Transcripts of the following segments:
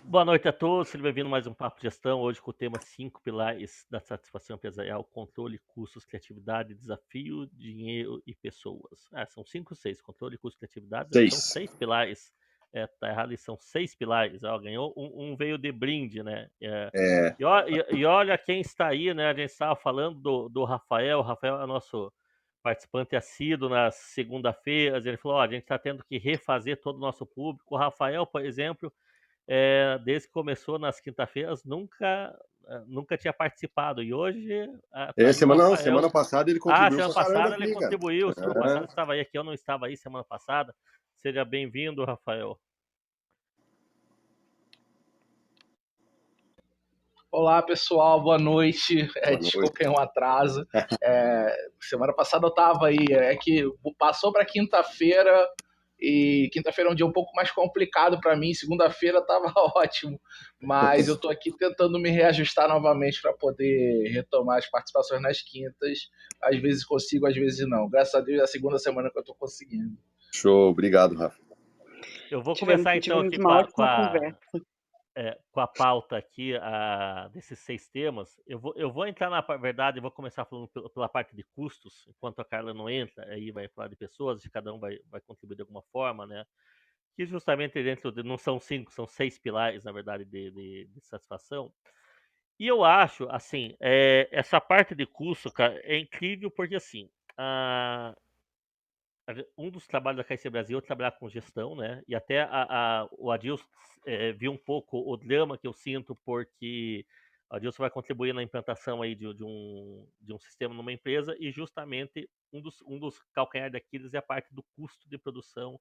Boa noite a todos, seja bem-vindo a mais um Papo de Gestão, hoje com o tema 5 pilares da satisfação empresarial: controle, custos, criatividade, desafio, dinheiro e pessoas. São 5, 6, controle, custos, criatividade, são 6. 6 pilares. Tá errado, e são 6 pilares. Ganhou um veio de brinde, né? É, E olha quem está aí, né? A gente estava falando do Rafael. O Rafael é nosso participante assíduo nas segunda-feiras. Ele falou: a gente está tendo que refazer todo o nosso público. O Rafael, por exemplo, desde que começou nas quinta-feiras, nunca tinha participado. E hoje tá aí o Rafael. semana passada ele contribuiu Semana pra caramba passada ele aqui, cara. contribuiu. Semana passada É, estava aí, aqui eu não estava aí semana passada. Seja bem-vindo, Rafael. Olá, pessoal, boa noite. boa noite. Desculpem o atraso. Semana passada eu estava aí, é que passou para quinta-feira, e quinta-feira é um dia um pouco mais complicado para mim, segunda-feira estava ótimo, mas eu estou aqui tentando me reajustar novamente para poder retomar as participações nas quintas. Às vezes consigo, às vezes não. Graças a Deus é a segunda semana que eu estou conseguindo. Show, obrigado, Rafa. Eu vou começar então aqui uma ótima conversa. com a pauta aqui desses 6 temas. Eu vou entrar na verdade, eu vou começar falando pela parte de custos, enquanto a Carla não entra, aí vai falar de pessoas, e cada um vai contribuir de alguma forma, né? Que justamente não são 5, são 6 pilares, na verdade, de satisfação. E eu acho, assim, essa parte de custo, cara, é incrível porque, assim, um dos trabalhos da KC Brasil é trabalhar com gestão, né? E até o Adilson viu um pouco o drama que eu sinto, porque o Adilson vai contribuir na implantação aí de um sistema numa empresa, e justamente um dos calcanhares daqueles é a parte do custo de produção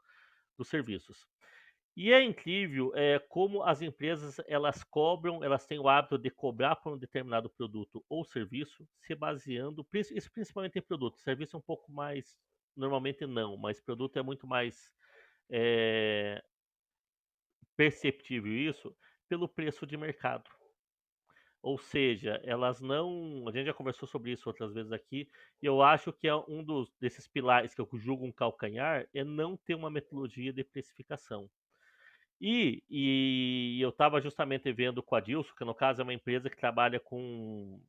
dos serviços. E é incrível como as empresas elas têm o hábito de cobrar por um determinado produto ou serviço, se baseando, isso principalmente em produto. Serviço é um pouco mais, normalmente não, mas produto é muito mais é, perceptível isso pelo preço de mercado. Ou seja, elas não. A gente já conversou sobre isso outras vezes aqui, e eu acho que é desses pilares que eu julgo um calcanhar é não ter uma metodologia de precificação. E eu estava justamente vendo com a Dilson, que no caso é uma empresa que trabalha com.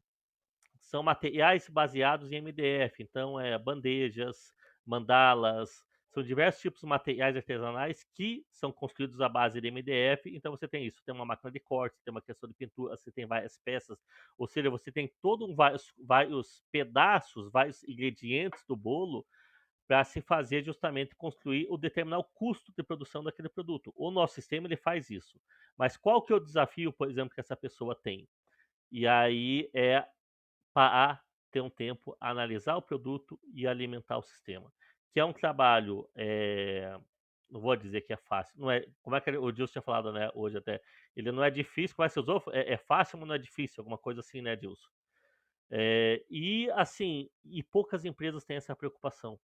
São materiais baseados em MDF, então bandejas, mandalas, são diversos tipos de materiais artesanais que são construídos à base de MDF. Então você tem isso, tem uma máquina de corte, tem uma questão de pintura, você tem várias peças, ou seja, você tem vários pedaços, vários ingredientes do bolo para se fazer justamente construir ou determinar o custo de produção daquele produto. O nosso sistema ele faz isso. Mas qual que é o desafio, por exemplo, que essa pessoa tem? E aí para ter um tempo, analisar o produto e alimentar o sistema. Que é um trabalho, não vou dizer que é fácil, não é, como é que o Dilson tinha falado, né, hoje até, ele não é difícil, mas você usou, é fácil, mas não é difícil, alguma coisa assim, né, Dilson? E assim, poucas empresas têm essa preocupação.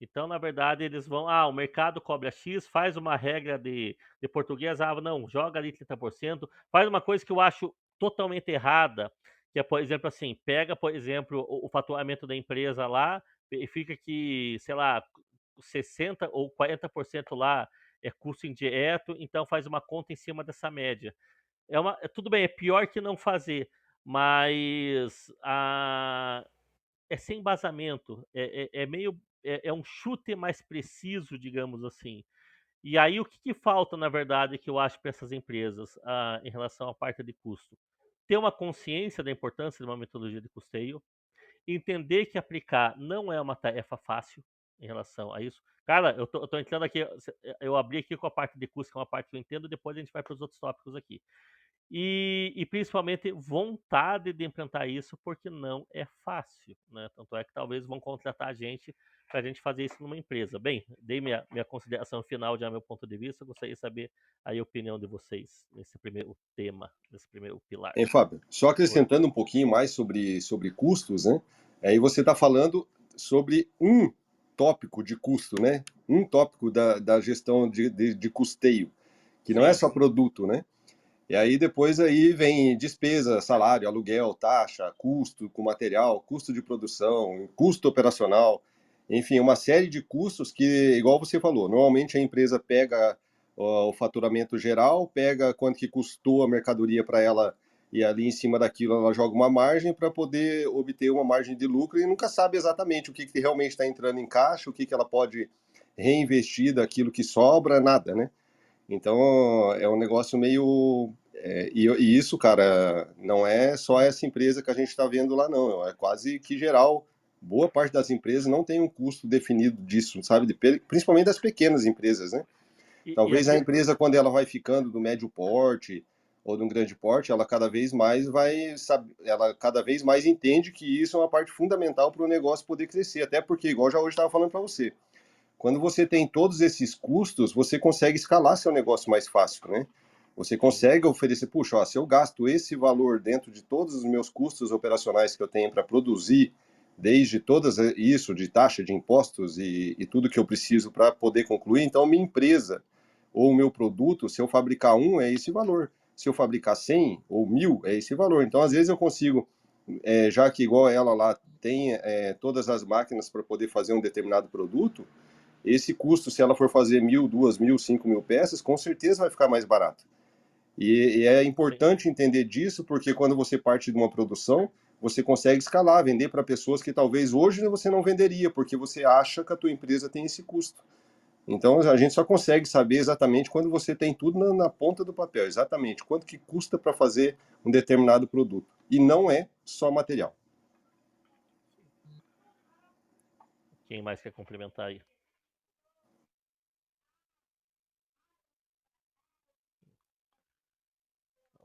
Então, na verdade, eles vão, o mercado cobra X, faz uma regra de português, não, joga ali 30%, faz uma coisa que eu acho totalmente errada, que é, por exemplo, assim, pega, por exemplo, o faturamento da empresa lá, verifica que, sei lá, 60% ou 40% lá é custo indireto, então faz uma conta em cima dessa média. Tudo bem, é pior que não fazer, mas é sem embasamento, é um chute mais preciso, digamos assim. E aí o que falta, na verdade, que eu acho para essas empresas em relação à parte de custo? Ter uma consciência da importância de uma metodologia de custeio, entender que aplicar não é uma tarefa fácil em relação a isso. Cara, eu tô entrando aqui, eu abri aqui com a parte de custo, que é uma parte que eu entendo, depois a gente vai para os outros tópicos aqui. E principalmente vontade de implantar isso, porque não é fácil, né? Tanto é que talvez vão contratar a gente para a gente fazer isso numa empresa. Bem, dei minha consideração final já, meu ponto de vista. Gostaria de saber aí a opinião de vocês nesse primeiro tema, nesse primeiro pilar. Hein, Fábio? Só acrescentando um pouquinho mais sobre custos, né? Aí você está falando sobre um tópico de custo, né? Um tópico da gestão de custeio, que não é só produto, né? E aí depois aí vem despesa, salário, aluguel, taxa, custo com material, custo de produção, custo operacional, enfim, uma série de custos que, igual você falou, normalmente a empresa pega o faturamento geral, pega quanto que custou a mercadoria para ela e ali em cima daquilo ela joga uma margem para poder obter uma margem de lucro e nunca sabe exatamente o que, que realmente está entrando em caixa, o que, que ela pode reinvestir daquilo que sobra, nada, né? Então é um negócio meio. E isso, cara, não é só essa empresa que a gente está vendo lá, não. É quase que geral. Boa parte das empresas não tem um custo definido disso, sabe? Principalmente das pequenas empresas, né? E Talvez a aqui, empresa, quando ela vai ficando do médio porte ou de um grande porte, ela cada vez mais ela cada vez mais entende que isso é uma parte fundamental para o negócio poder crescer. Até porque, igual já hoje estava falando para você, quando você tem todos esses custos, você consegue escalar seu negócio mais fácil, né? Você sim, consegue oferecer, puxa, ó, se eu gasto esse valor dentro de todos os meus custos operacionais que eu tenho para produzir, desde todas isso, de taxa de impostos e tudo que eu preciso para poder concluir, então minha empresa ou o meu produto, se eu fabricar um, é esse valor. Se eu fabricar 100 ou 1000, é esse valor. Então, às vezes eu consigo, já que igual ela lá tem todas as máquinas para poder fazer um determinado produto, esse custo, se ela for fazer 1000, 2000, 5000 peças, com certeza vai ficar mais barato. E é sim. importante entender disso, porque quando você parte de uma produção, você consegue escalar, vender para pessoas que talvez hoje você não venderia, porque você acha que a tua empresa tem esse custo. Então a gente só consegue saber exatamente quando você tem tudo na ponta do papel, exatamente quanto que custa para fazer um determinado produto. E não é só material. Quem mais quer complementar aí?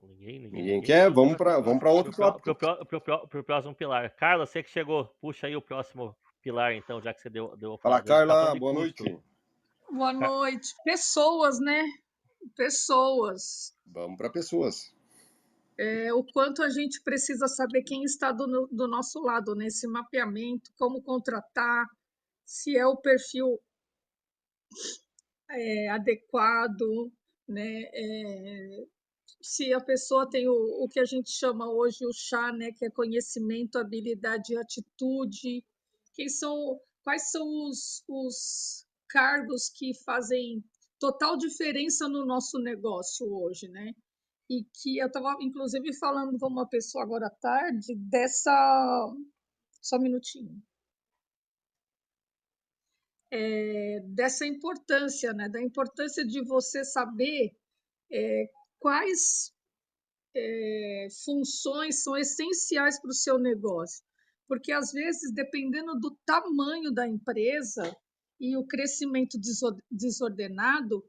Ninguém Ninguém. quer? Então Vamos para outro tópico. pro próximo pilar. Carla, você que chegou, puxa aí o próximo pilar, então, já que você deu a Fala, palavra. A gente tá falando Carla, de boa custo. noite. Boa noite. Pessoas, né? Pessoas. Vamos para pessoas. O quanto a gente precisa saber quem está do nosso lado nesse mapeamento, como contratar, se é o perfil adequado, né? Se a pessoa tem o que a gente chama hoje o chá, né? Que é conhecimento, habilidade e atitude. Quais são os cargos que fazem total diferença no nosso negócio hoje, né? E que eu estava, inclusive, falando com uma pessoa agora à tarde dessa. Só um minutinho. Dessa importância, né? Da importância de você saber quais funções são essenciais para o seu negócio. Porque, às vezes, dependendo do tamanho da empresa e o crescimento desordenado,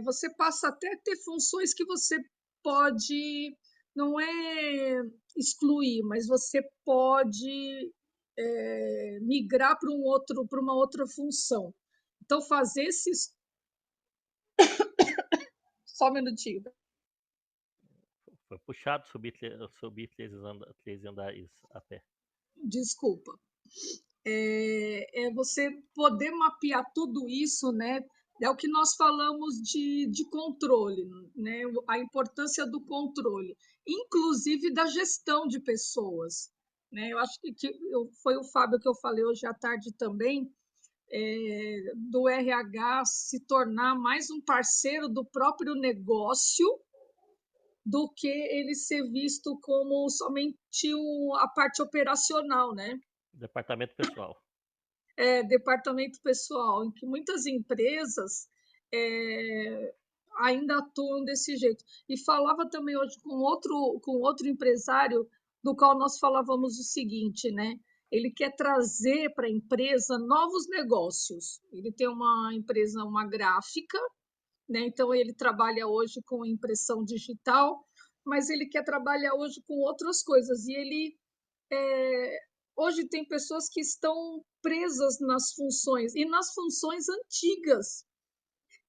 você passa até a ter funções que você pode, não é excluir, mas você pode migrar para uma outra função. Então, fazer esses. Só um minutinho. Foi puxado subir 13 andares a pé. Desculpa. Você poder mapear tudo isso, né? É o que nós falamos de controle, né? A importância do controle, inclusive da gestão de pessoas, né? Eu acho foi o Fábio que eu falei hoje à tarde também, do RH se tornar mais um parceiro do próprio negócio do que ele ser visto como somente a parte operacional, né? Departamento pessoal. Departamento pessoal, em que muitas empresas ainda atuam desse jeito. E falava também hoje com outro empresário, do qual nós falávamos o seguinte, né? Ele quer trazer para a empresa novos negócios. Ele tem uma empresa, uma gráfica, né? Então ele trabalha hoje com impressão digital, mas ele quer trabalhar hoje com outras coisas. E ele hoje tem pessoas que estão presas nas funções e nas funções antigas.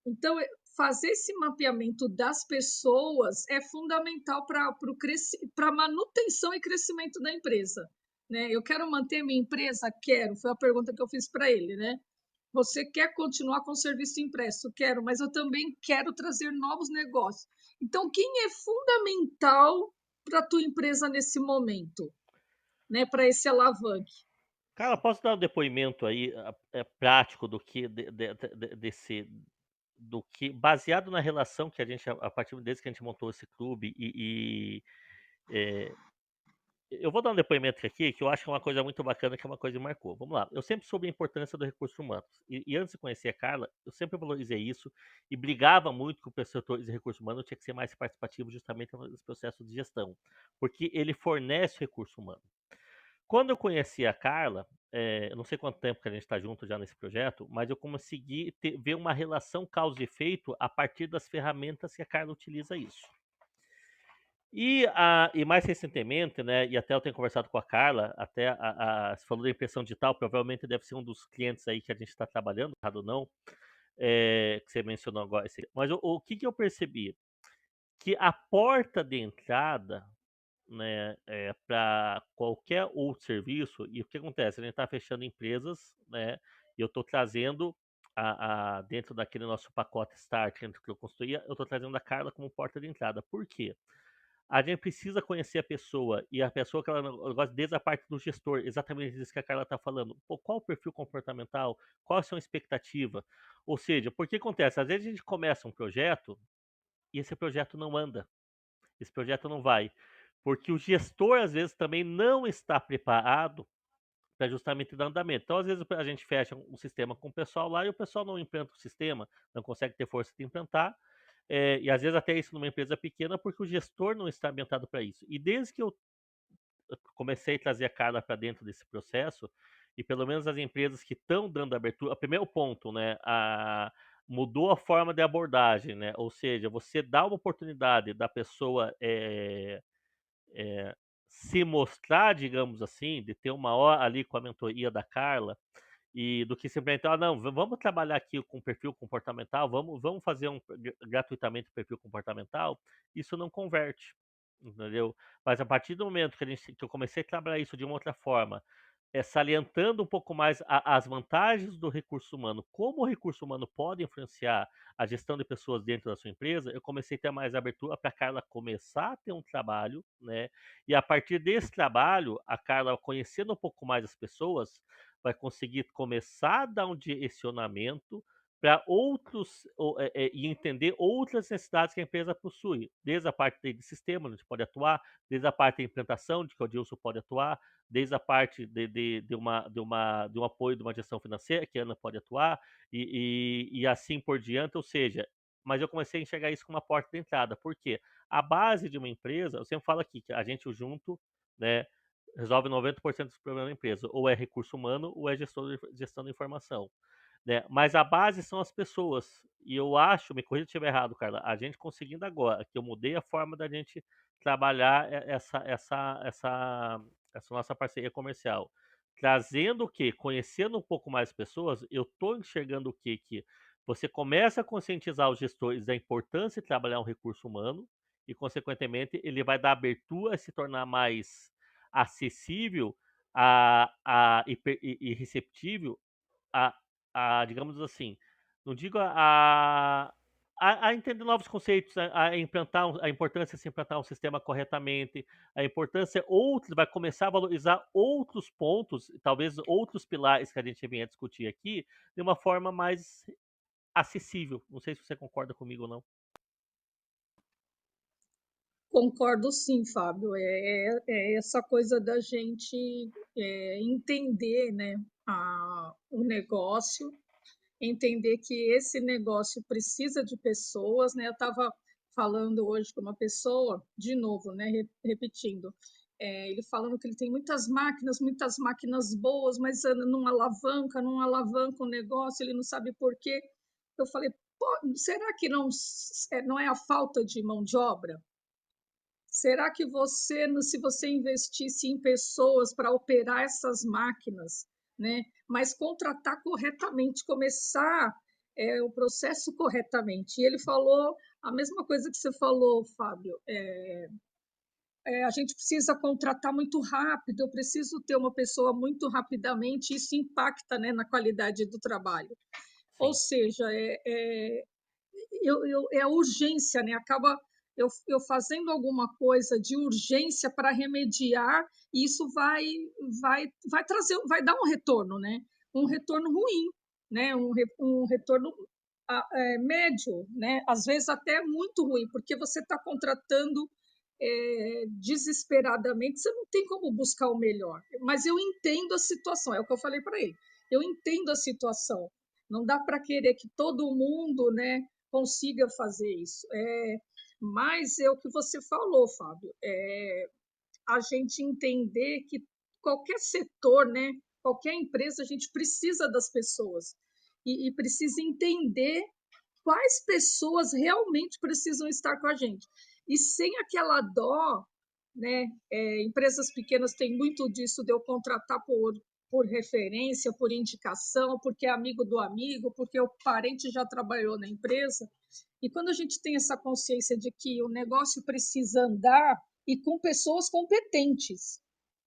Então, fazer esse mapeamento das pessoas é fundamental para a manutenção e crescimento da empresa. Né? Eu quero manter minha empresa? Quero. Foi a pergunta que eu fiz para ele. Né? Você quer continuar com o serviço impresso? Quero, mas eu também quero trazer novos negócios. Então, quem é fundamental para a tua empresa nesse momento? Né, para esse alavanque. Cara, posso dar um depoimento aí prático do que desse do que baseado na relação que a gente, a partir desde que a gente montou esse clube é, eu vou dar um depoimento aqui que eu acho que é uma coisa muito bacana, que é uma coisa que marcou. Vamos lá. Eu sempre soube a importância do recurso humano. E antes de conhecer a Carla, eu sempre valorizei isso e brigava muito que o setor de recurso humano tinha que ser mais participativo justamente nos processos de gestão, porque ele fornece recurso humano. Quando eu conheci a Carla, eu não sei quanto tempo que a gente está junto já nesse projeto, mas eu consegui ver uma relação causa e efeito a partir das ferramentas que a Carla utiliza isso. E mais recentemente, né, e até eu tenho conversado com a Carla, até você falou da impressão digital, provavelmente deve ser um dos clientes aí que a gente está trabalhando, errado ou não, que você mencionou agora. Mas o que, que eu percebi? Que a porta de entrada, né, para qualquer outro serviço, e o que acontece? A gente está fechando empresas, né, e eu estou trazendo dentro daquele nosso pacote Start que eu construía, eu estou trazendo a Carla como porta de entrada. Por quê? A gente precisa conhecer a pessoa e a pessoa que ela gosta desde a parte do gestor, exatamente isso que a Carla está falando. Pô, qual o perfil comportamental? Qual a sua expectativa? Ou seja, porque acontece? Às vezes a gente começa um projeto e esse projeto não anda, esse projeto não vai, porque o gestor às vezes também não está preparado para justamente dar andamento. Então, às vezes a gente fecha um sistema com o pessoal lá e o pessoal não implanta o sistema, não consegue ter força de implantar. E às vezes até isso numa empresa pequena, porque o gestor não está ambientado para isso. E desde que eu comecei a trazer a Carla para dentro desse processo, e pelo menos as empresas que estão dando abertura, o primeiro ponto, né, mudou a forma de abordagem, né? Ou seja, você dá uma oportunidade da pessoa se mostrar, digamos assim, de ter uma hora ali com a mentoria da Carla, e do que simplesmente, não, vamos trabalhar aqui com perfil comportamental, vamos fazer gratuitamente o perfil comportamental, isso não converte, entendeu? Mas a partir do momento que eu comecei a trabalhar isso de uma outra forma, salientando um pouco mais as vantagens do recurso humano, como o recurso humano pode influenciar a gestão de pessoas dentro da sua empresa, eu comecei a ter mais abertura para a Carla começar a ter um trabalho, né? E a partir desse trabalho, a Carla conhecendo um pouco mais as pessoas, vai conseguir começar a dar um direcionamento para outros e entender outras necessidades que a empresa possui, desde a parte de sistema, onde a gente pode atuar, desde a parte de implantação, de que o Dilson pode atuar, desde a parte de um apoio de uma gestão financeira, que a Ana pode atuar, e assim por diante, ou seja, mas eu comecei a enxergar isso como uma porta de entrada, porque a base de uma empresa, eu sempre falo aqui, que a gente junto, né, resolve 90% dos problemas da empresa, ou é recurso humano, ou é gestão de informação. Né? Mas a base são as pessoas. E eu acho, me corrija se estiver errado, Carla, a gente conseguindo agora, que eu mudei a forma da gente trabalhar essa nossa parceria comercial. Trazendo o quê? Conhecendo um pouco mais as pessoas, eu estou enxergando o quê? Que você começa a conscientizar os gestores da importância de trabalhar um recurso humano e, consequentemente, ele vai dar abertura a se tornar mais acessível e receptível a, digamos assim, não digo a entender novos conceitos, a implantar, a importância de se implantar um sistema corretamente, a importância vai começar a valorizar outros pontos, talvez outros pilares que a gente vinha discutir aqui, de uma forma mais acessível. Não sei se você concorda comigo ou não. Concordo sim, Fábio. É essa coisa da gente entender, né, o negócio, entender que esse negócio precisa de pessoas, né? Eu estava falando hoje com uma pessoa, de novo, né, repetindo, ele falando que ele tem muitas máquinas boas, mas não alavanca o negócio, ele não sabe por quê. Eu falei, pô, será que não é a falta de mão de obra? Será que se você investisse em pessoas para operar essas máquinas, né, mas contratar corretamente, começar o processo corretamente? E ele falou a mesma coisa que você falou, Fábio. A gente precisa contratar muito rápido, eu preciso ter uma pessoa muito rapidamente, isso impacta, né, na qualidade do trabalho. Sim. Ou seja, é a urgência, né? Acaba eu fazendo alguma coisa de urgência para remediar, e isso vai trazer, vai dar um retorno, né? Um retorno ruim, né? Um retorno médio, né? Às vezes até muito ruim, porque você está contratando desesperadamente, você não tem como buscar o melhor. Mas eu entendo a situação, é o que eu falei para ele. Eu entendo a situação. Não dá para querer que todo mundo, né, consiga fazer isso. Mas é o que você falou, Fábio. A gente entender que qualquer setor, né, qualquer empresa, a gente precisa das pessoas e precisa entender quais pessoas realmente precisam estar com a gente. E sem aquela dó, né? Empresas pequenas têm muito disso de eu contratar por referência, por indicação, porque é amigo do amigo, porque o parente já trabalhou na empresa. E quando a gente tem essa consciência de que o negócio precisa andar e com pessoas competentes,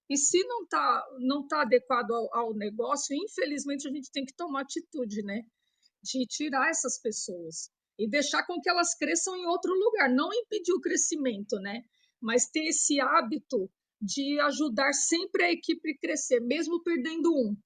e se não tá adequado ao negócio, infelizmente a gente tem que tomar atitude, né? De tirar essas pessoas e deixar com que elas cresçam em outro lugar, não impedir o crescimento, né? Mas ter esse hábito de ajudar sempre a equipe a crescer, mesmo perdendo um.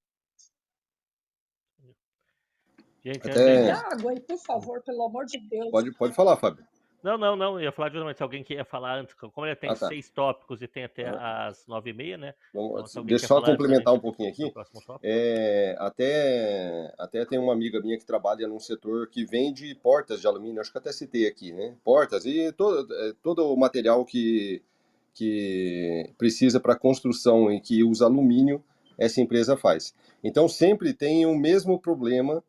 Gente, Até Água aí, por favor, pelo amor de Deus. pode falar, Fábio. Não. Eu ia falar justamente se alguém queria falar antes. Como ele tem Ah, tá. 6 tópicos e tem até as 9h30, né? Então, se alguém Deixa eu quer só falar antes da complementar um gente pouquinho ir pro aqui. próximo tópico. Até tem uma amiga minha que trabalha num setor que vende portas de alumínio, acho que até citei aqui, né? Portas e todo o material que precisa para construção e que usa alumínio, essa empresa faz. Então sempre tem o mesmo problema,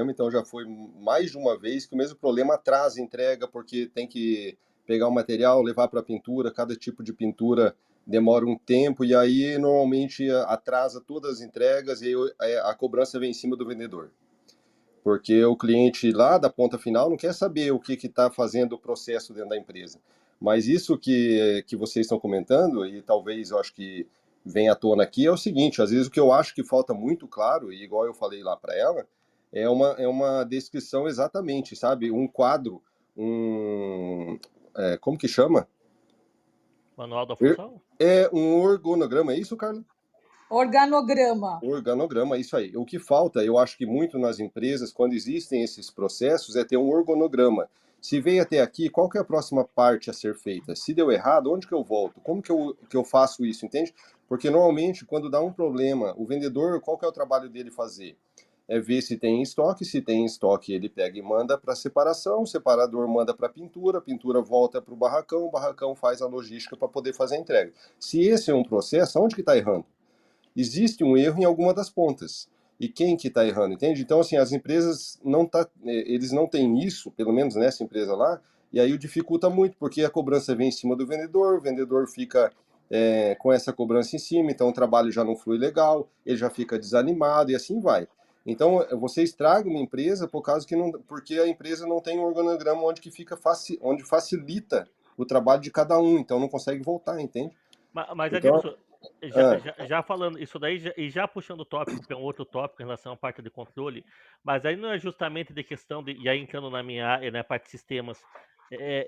então já foi mais de uma vez que o mesmo problema atrasa a entrega, porque tem que pegar o material, levar para pintura, cada tipo de pintura demora um tempo, e aí normalmente atrasa todas as entregas e aí a cobrança vem em cima do vendedor. Porque o cliente lá da ponta final não quer saber o que está fazendo o processo dentro da empresa. Mas isso que vocês estão comentando, e talvez eu acho que vem à tona aqui, é o seguinte: às vezes o que eu acho que falta muito claro, e igual eu falei lá para ela, é uma descrição exatamente, sabe? Um quadro, como que chama? Manual da função? É um organograma, é isso, Carla? Organograma. Organograma, isso aí. O que falta, eu acho que muito nas empresas, quando existem esses processos, é ter um organograma. Se veio até aqui, qual que é a próxima parte a ser feita? Se deu errado, onde que eu volto? Como que eu faço isso, entende? Porque normalmente, quando dá um problema, o vendedor, qual que é o trabalho dele fazer? É ver se tem estoque, se tem estoque ele pega e manda para separação, o separador manda para a pintura volta para o barracão faz a logística para poder fazer a entrega. Se esse é um processo, onde que está errando? Existe um erro em alguma das pontas. E quem que está errando, entende? Então, assim, as empresas eles não têm isso, pelo menos nessa empresa lá, e aí o dificulta muito, porque a cobrança vem em cima do vendedor, o vendedor fica com essa cobrança em cima, então o trabalho já não flui legal, ele já fica desanimado e assim vai. Então, você estraga uma empresa porque a empresa não tem um organograma onde facilita o trabalho de cada um, então não consegue voltar, entende? Mas Então, Adilson, já falando isso daí, e já puxando o tópico, que é um outro tópico em relação à parte de controle, mas aí não é justamente de questão de, e aí entrando na minha área, na parte de sistemas,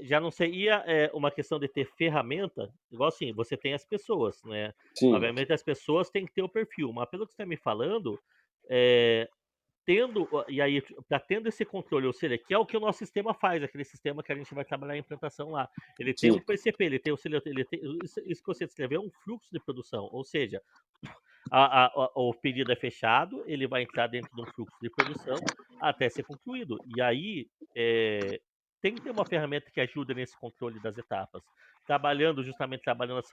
já não seria uma questão de ter ferramenta, igual assim, você tem as pessoas, né? sim, Obviamente as pessoas têm que ter o perfil, mas pelo que você está me falando, e aí, para tendo esse controle, ou seja, que é o que o nosso sistema faz, aquele sistema que a gente vai trabalhar a implantação lá. Ele tem um sim. PCP, ele tem isso que você descreveu é um fluxo de produção, ou seja, o pedido é fechado, ele vai entrar dentro de um fluxo de produção até ser concluído. E aí, tem que ter uma ferramenta que ajude nesse controle das etapas. Trabalhando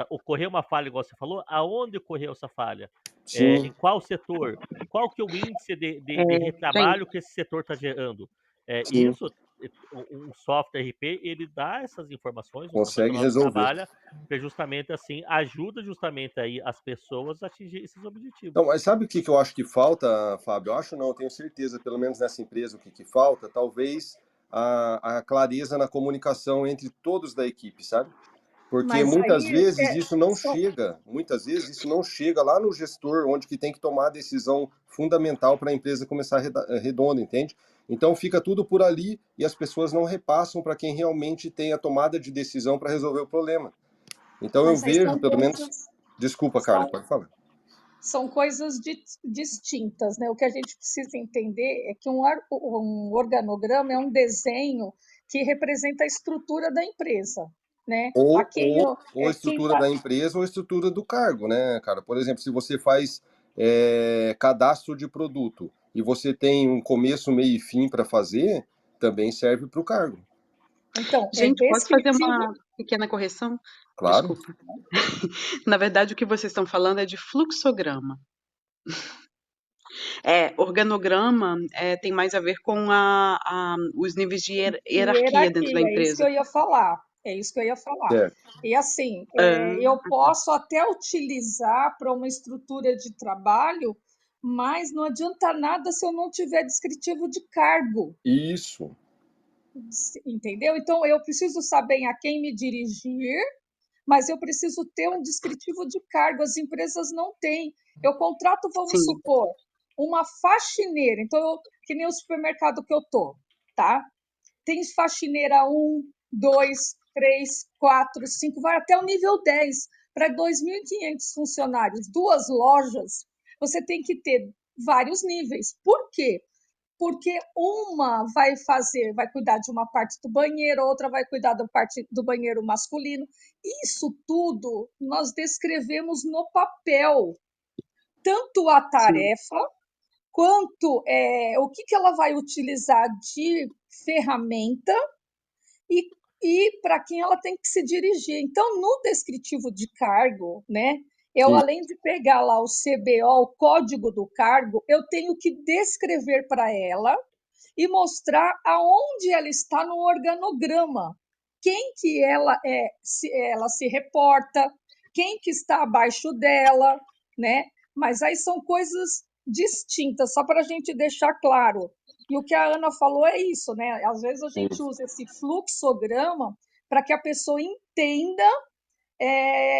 ocorreu uma falha, igual você falou, aonde ocorreu essa falha? Sim, Em qual setor? Qual que é o índice de Gente, retrabalho que esse setor está gerando? sim, Um software RP, ele dá essas informações, um software que consegue nós resolver. trabalha, que justamente assim, ajuda justamente aí as pessoas a atingir esses objetivos. Então, mas sabe o que eu acho que falta, Fábio? Eu acho não, eu tenho certeza, pelo menos nessa empresa, o que falta? Talvez a clareza na comunicação entre todos da equipe, sabe? Porque Mas muitas aí vezes só muitas vezes isso não chega lá no gestor, onde que tem que tomar a decisão fundamental para a empresa começar redonda, entende? Então fica tudo por ali e as pessoas não repassam para quem realmente tem a tomada de decisão para resolver o problema. Então eu mas aí vejo, são pelo menos. pontos, Desculpa, Carla, são pode falar. são coisas distintas, né? O que a gente precisa entender é que um organograma é um desenho que representa a estrutura da empresa, né? Ou, A quem, ou, ou a quem estrutura tá, da empresa ou a estrutura do cargo, né, cara? Por exemplo, se você faz cadastro de produto e você tem um começo, meio e fim para fazer, também serve para o cargo. então, é Gente, posso fazer descritivo, uma pequena correção? Claro. Desculpa. Na verdade, o que vocês estão falando é de fluxograma. Organograma tem mais a ver com os níveis de hierarquia dentro da hierarquia, é isso que empresa. eu ia falar. É isso que eu ia falar. Certo. E assim, Ah, eu posso até utilizar para uma estrutura de trabalho, mas não adianta nada se eu não tiver descritivo de cargo, Isso. entendeu? Então, eu preciso saber a quem me dirigir, mas eu preciso ter um descritivo de cargo. As empresas não têm. Eu contrato, vamos sim, supor, uma faxineira. Então, que nem o supermercado que eu tô, tá? Tem faxineira 1, 2, 3, 4, 5, vai até o nível 10. Para 2.500 funcionários, 2 lojas, você tem que ter vários níveis. Por quê? Porque uma vai cuidar de uma parte do banheiro, outra vai cuidar da parte do banheiro masculino. Isso tudo nós descrevemos no papel, tanto a sim, tarefa quanto o que ela vai utilizar de ferramenta e para quem ela tem que se dirigir. Então, no descritivo de cargo, né, eu, Sim. além de pegar lá o CBO, o código do cargo, eu tenho que descrever para ela e mostrar aonde ela está no organograma, quem que ela se reporta, quem que está abaixo dela, né? Mas aí são coisas distintas, só para a gente deixar claro. E o que a Ana falou é isso, né? Às vezes a gente usa esse fluxograma para que a pessoa entenda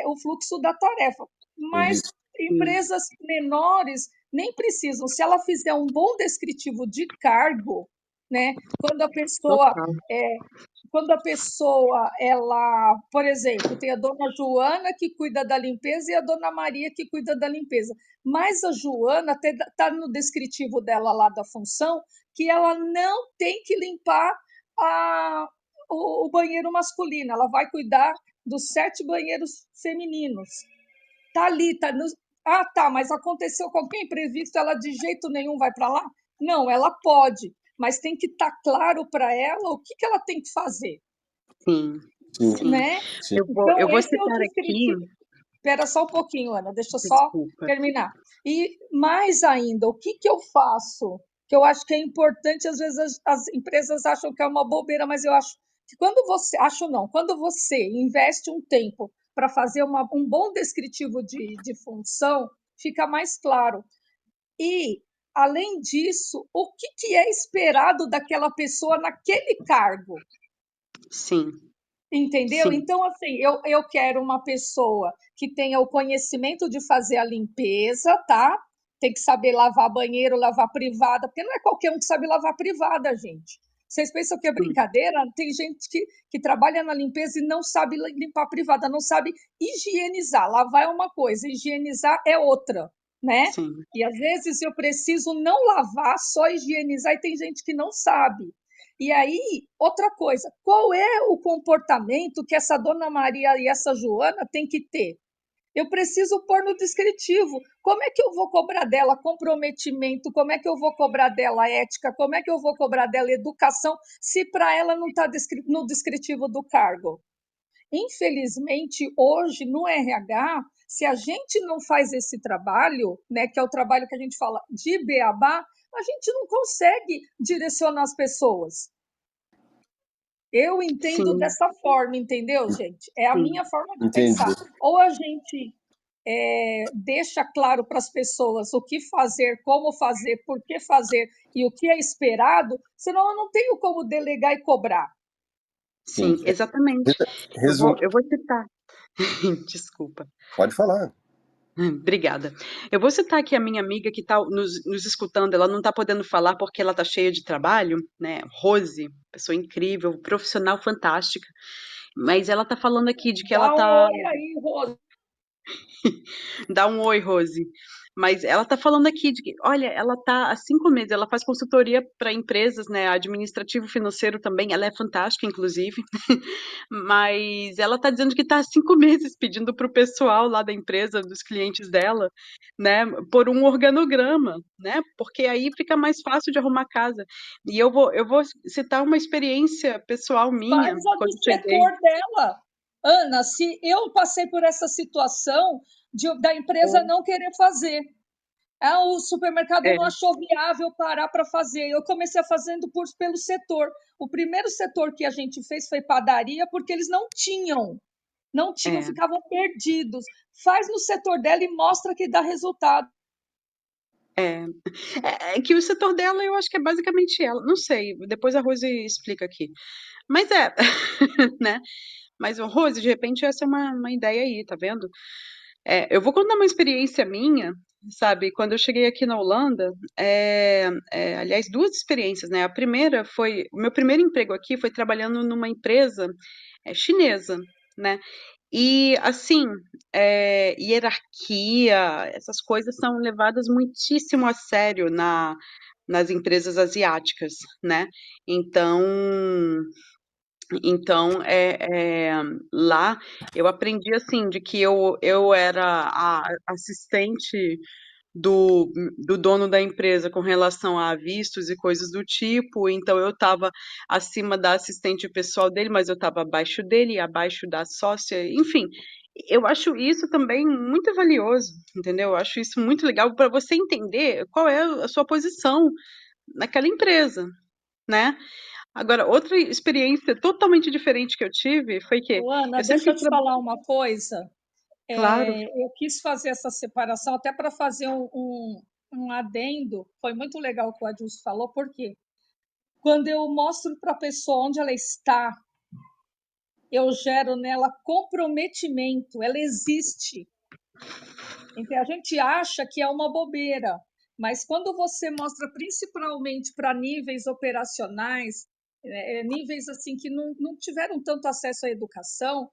o fluxo da tarefa. Mas Isso. sim, empresas menores nem precisam. Se ela fizer um bom descritivo de cargo, né? Quando a pessoa total. ela, por exemplo, tem a dona Joana que cuida da limpeza e a dona Maria que cuida da limpeza. Mas a Joana está no descritivo dela lá da função que ela não tem que limpar o banheiro masculino, ela vai cuidar dos 7 banheiros femininos. Tá ali, tá no... Ah, tá, mas aconteceu qualquer imprevisto, ela de jeito nenhum vai para lá? Não, ela pode, mas tem que estar claro para ela o que ela tem que fazer, Sim, Sim. sim. né? Sim. Eu Então, vou esse é o citar aqui, descritivo. Espera só um pouquinho, Ana, deixa eu só desculpa. terminar. E mais ainda, o que eu faço? Que eu acho que é importante, às vezes as empresas acham que é uma bobeira, mas eu acho que quando você investe um tempo para fazer um bom descritivo de função, fica mais claro. E, além disso, o que é esperado daquela pessoa naquele cargo? Sim, Entendeu? sim, Então, assim, eu quero uma pessoa que tenha o conhecimento de fazer a limpeza, tá? Tem que saber lavar banheiro, lavar privada, porque não é qualquer um que sabe lavar privada, gente. Vocês pensam que é sim, brincadeira? Tem gente que trabalha na limpeza e não sabe limpar privada, não sabe higienizar. Lavar é uma coisa, higienizar é outra, né? sim, E às vezes eu preciso não lavar, só higienizar, e tem gente que não sabe. E aí, outra coisa, qual é o comportamento que essa dona Maria e essa Joana têm que ter? Eu preciso pôr no descritivo. Como é que eu vou cobrar dela comprometimento? Como é que eu vou cobrar dela ética? Como é que eu vou cobrar dela educação se para ela não está no descritivo do cargo? Infelizmente, hoje no RH, se a gente não faz esse trabalho, né, que é o trabalho que a gente fala de beabá, a gente não consegue direcionar as pessoas. Eu entendo sim, dessa forma, entendeu, gente? É a sim, minha forma de Entendi. pensar. Ou a gente deixa claro para as pessoas o que fazer, como fazer, por que fazer e o que é esperado, senão eu não tenho como delegar e cobrar. Sim. sim, exatamente. Resumo. Eu vou citar. Desculpa. Pode falar. Obrigada. Eu vou citar aqui a minha amiga que está nos escutando, ela não está podendo falar porque ela está cheia de trabalho, né? Rose, pessoa incrível, profissional fantástica, mas ela está falando aqui de que ela Dá um está. oi aí, Rose. Dá um oi, Rose. Mas ela está falando aqui de que, olha, ela está há 5 meses, ela faz consultoria para empresas, né? Administrativo financeiro também, ela é fantástica, inclusive. Mas ela está dizendo que está há 5 meses pedindo para o pessoal lá da empresa, dos clientes dela, né, por um organograma, né? Porque aí fica mais fácil de arrumar casa. E eu vou citar uma experiência pessoal minha, Faz a do quando eu cheguei. setor dela. Ana, se eu passei por essa situação da empresa não querer fazer, o supermercado É, não achou viável parar para fazer. Eu comecei fazendo pelo setor. O primeiro setor que a gente fez foi padaria, porque eles não tinham, é. ficavam perdidos. Faz no setor dela e mostra que dá resultado. É, é que o setor dela eu acho que é basicamente ela. Não sei, depois a Rose explica aqui. Mas é, né? Mas, Rose, de repente essa é uma ideia aí, tá vendo? Eu vou contar uma experiência minha, sabe? Quando eu cheguei aqui na Holanda, aliás, 2 experiências, né? A primeira foi, o meu primeiro emprego aqui foi trabalhando numa empresa chinesa, né? E, assim, hierarquia, essas coisas são levadas muitíssimo a sério nas empresas asiáticas, né? Então, lá eu aprendi assim de que eu era a assistente do dono da empresa com relação a vistos e coisas do tipo, então eu estava acima da assistente pessoal dele, mas eu estava abaixo dele, abaixo da sócia, enfim. Eu acho isso também muito valioso, entendeu? Eu acho isso muito legal para você entender qual é a sua posição naquela empresa, né? Agora, outra experiência totalmente diferente que eu tive foi que Ana, eu sempre deixa eu quis te falar uma coisa. claro, Eu quis fazer essa separação até para fazer um adendo. Foi muito legal o que o Adilson falou, porque quando eu mostro para a pessoa onde ela está, eu gero nela comprometimento, ela existe. Então, a gente acha que é uma bobeira, mas quando você mostra principalmente para níveis operacionais, níveis assim que não tiveram tanto acesso à educação,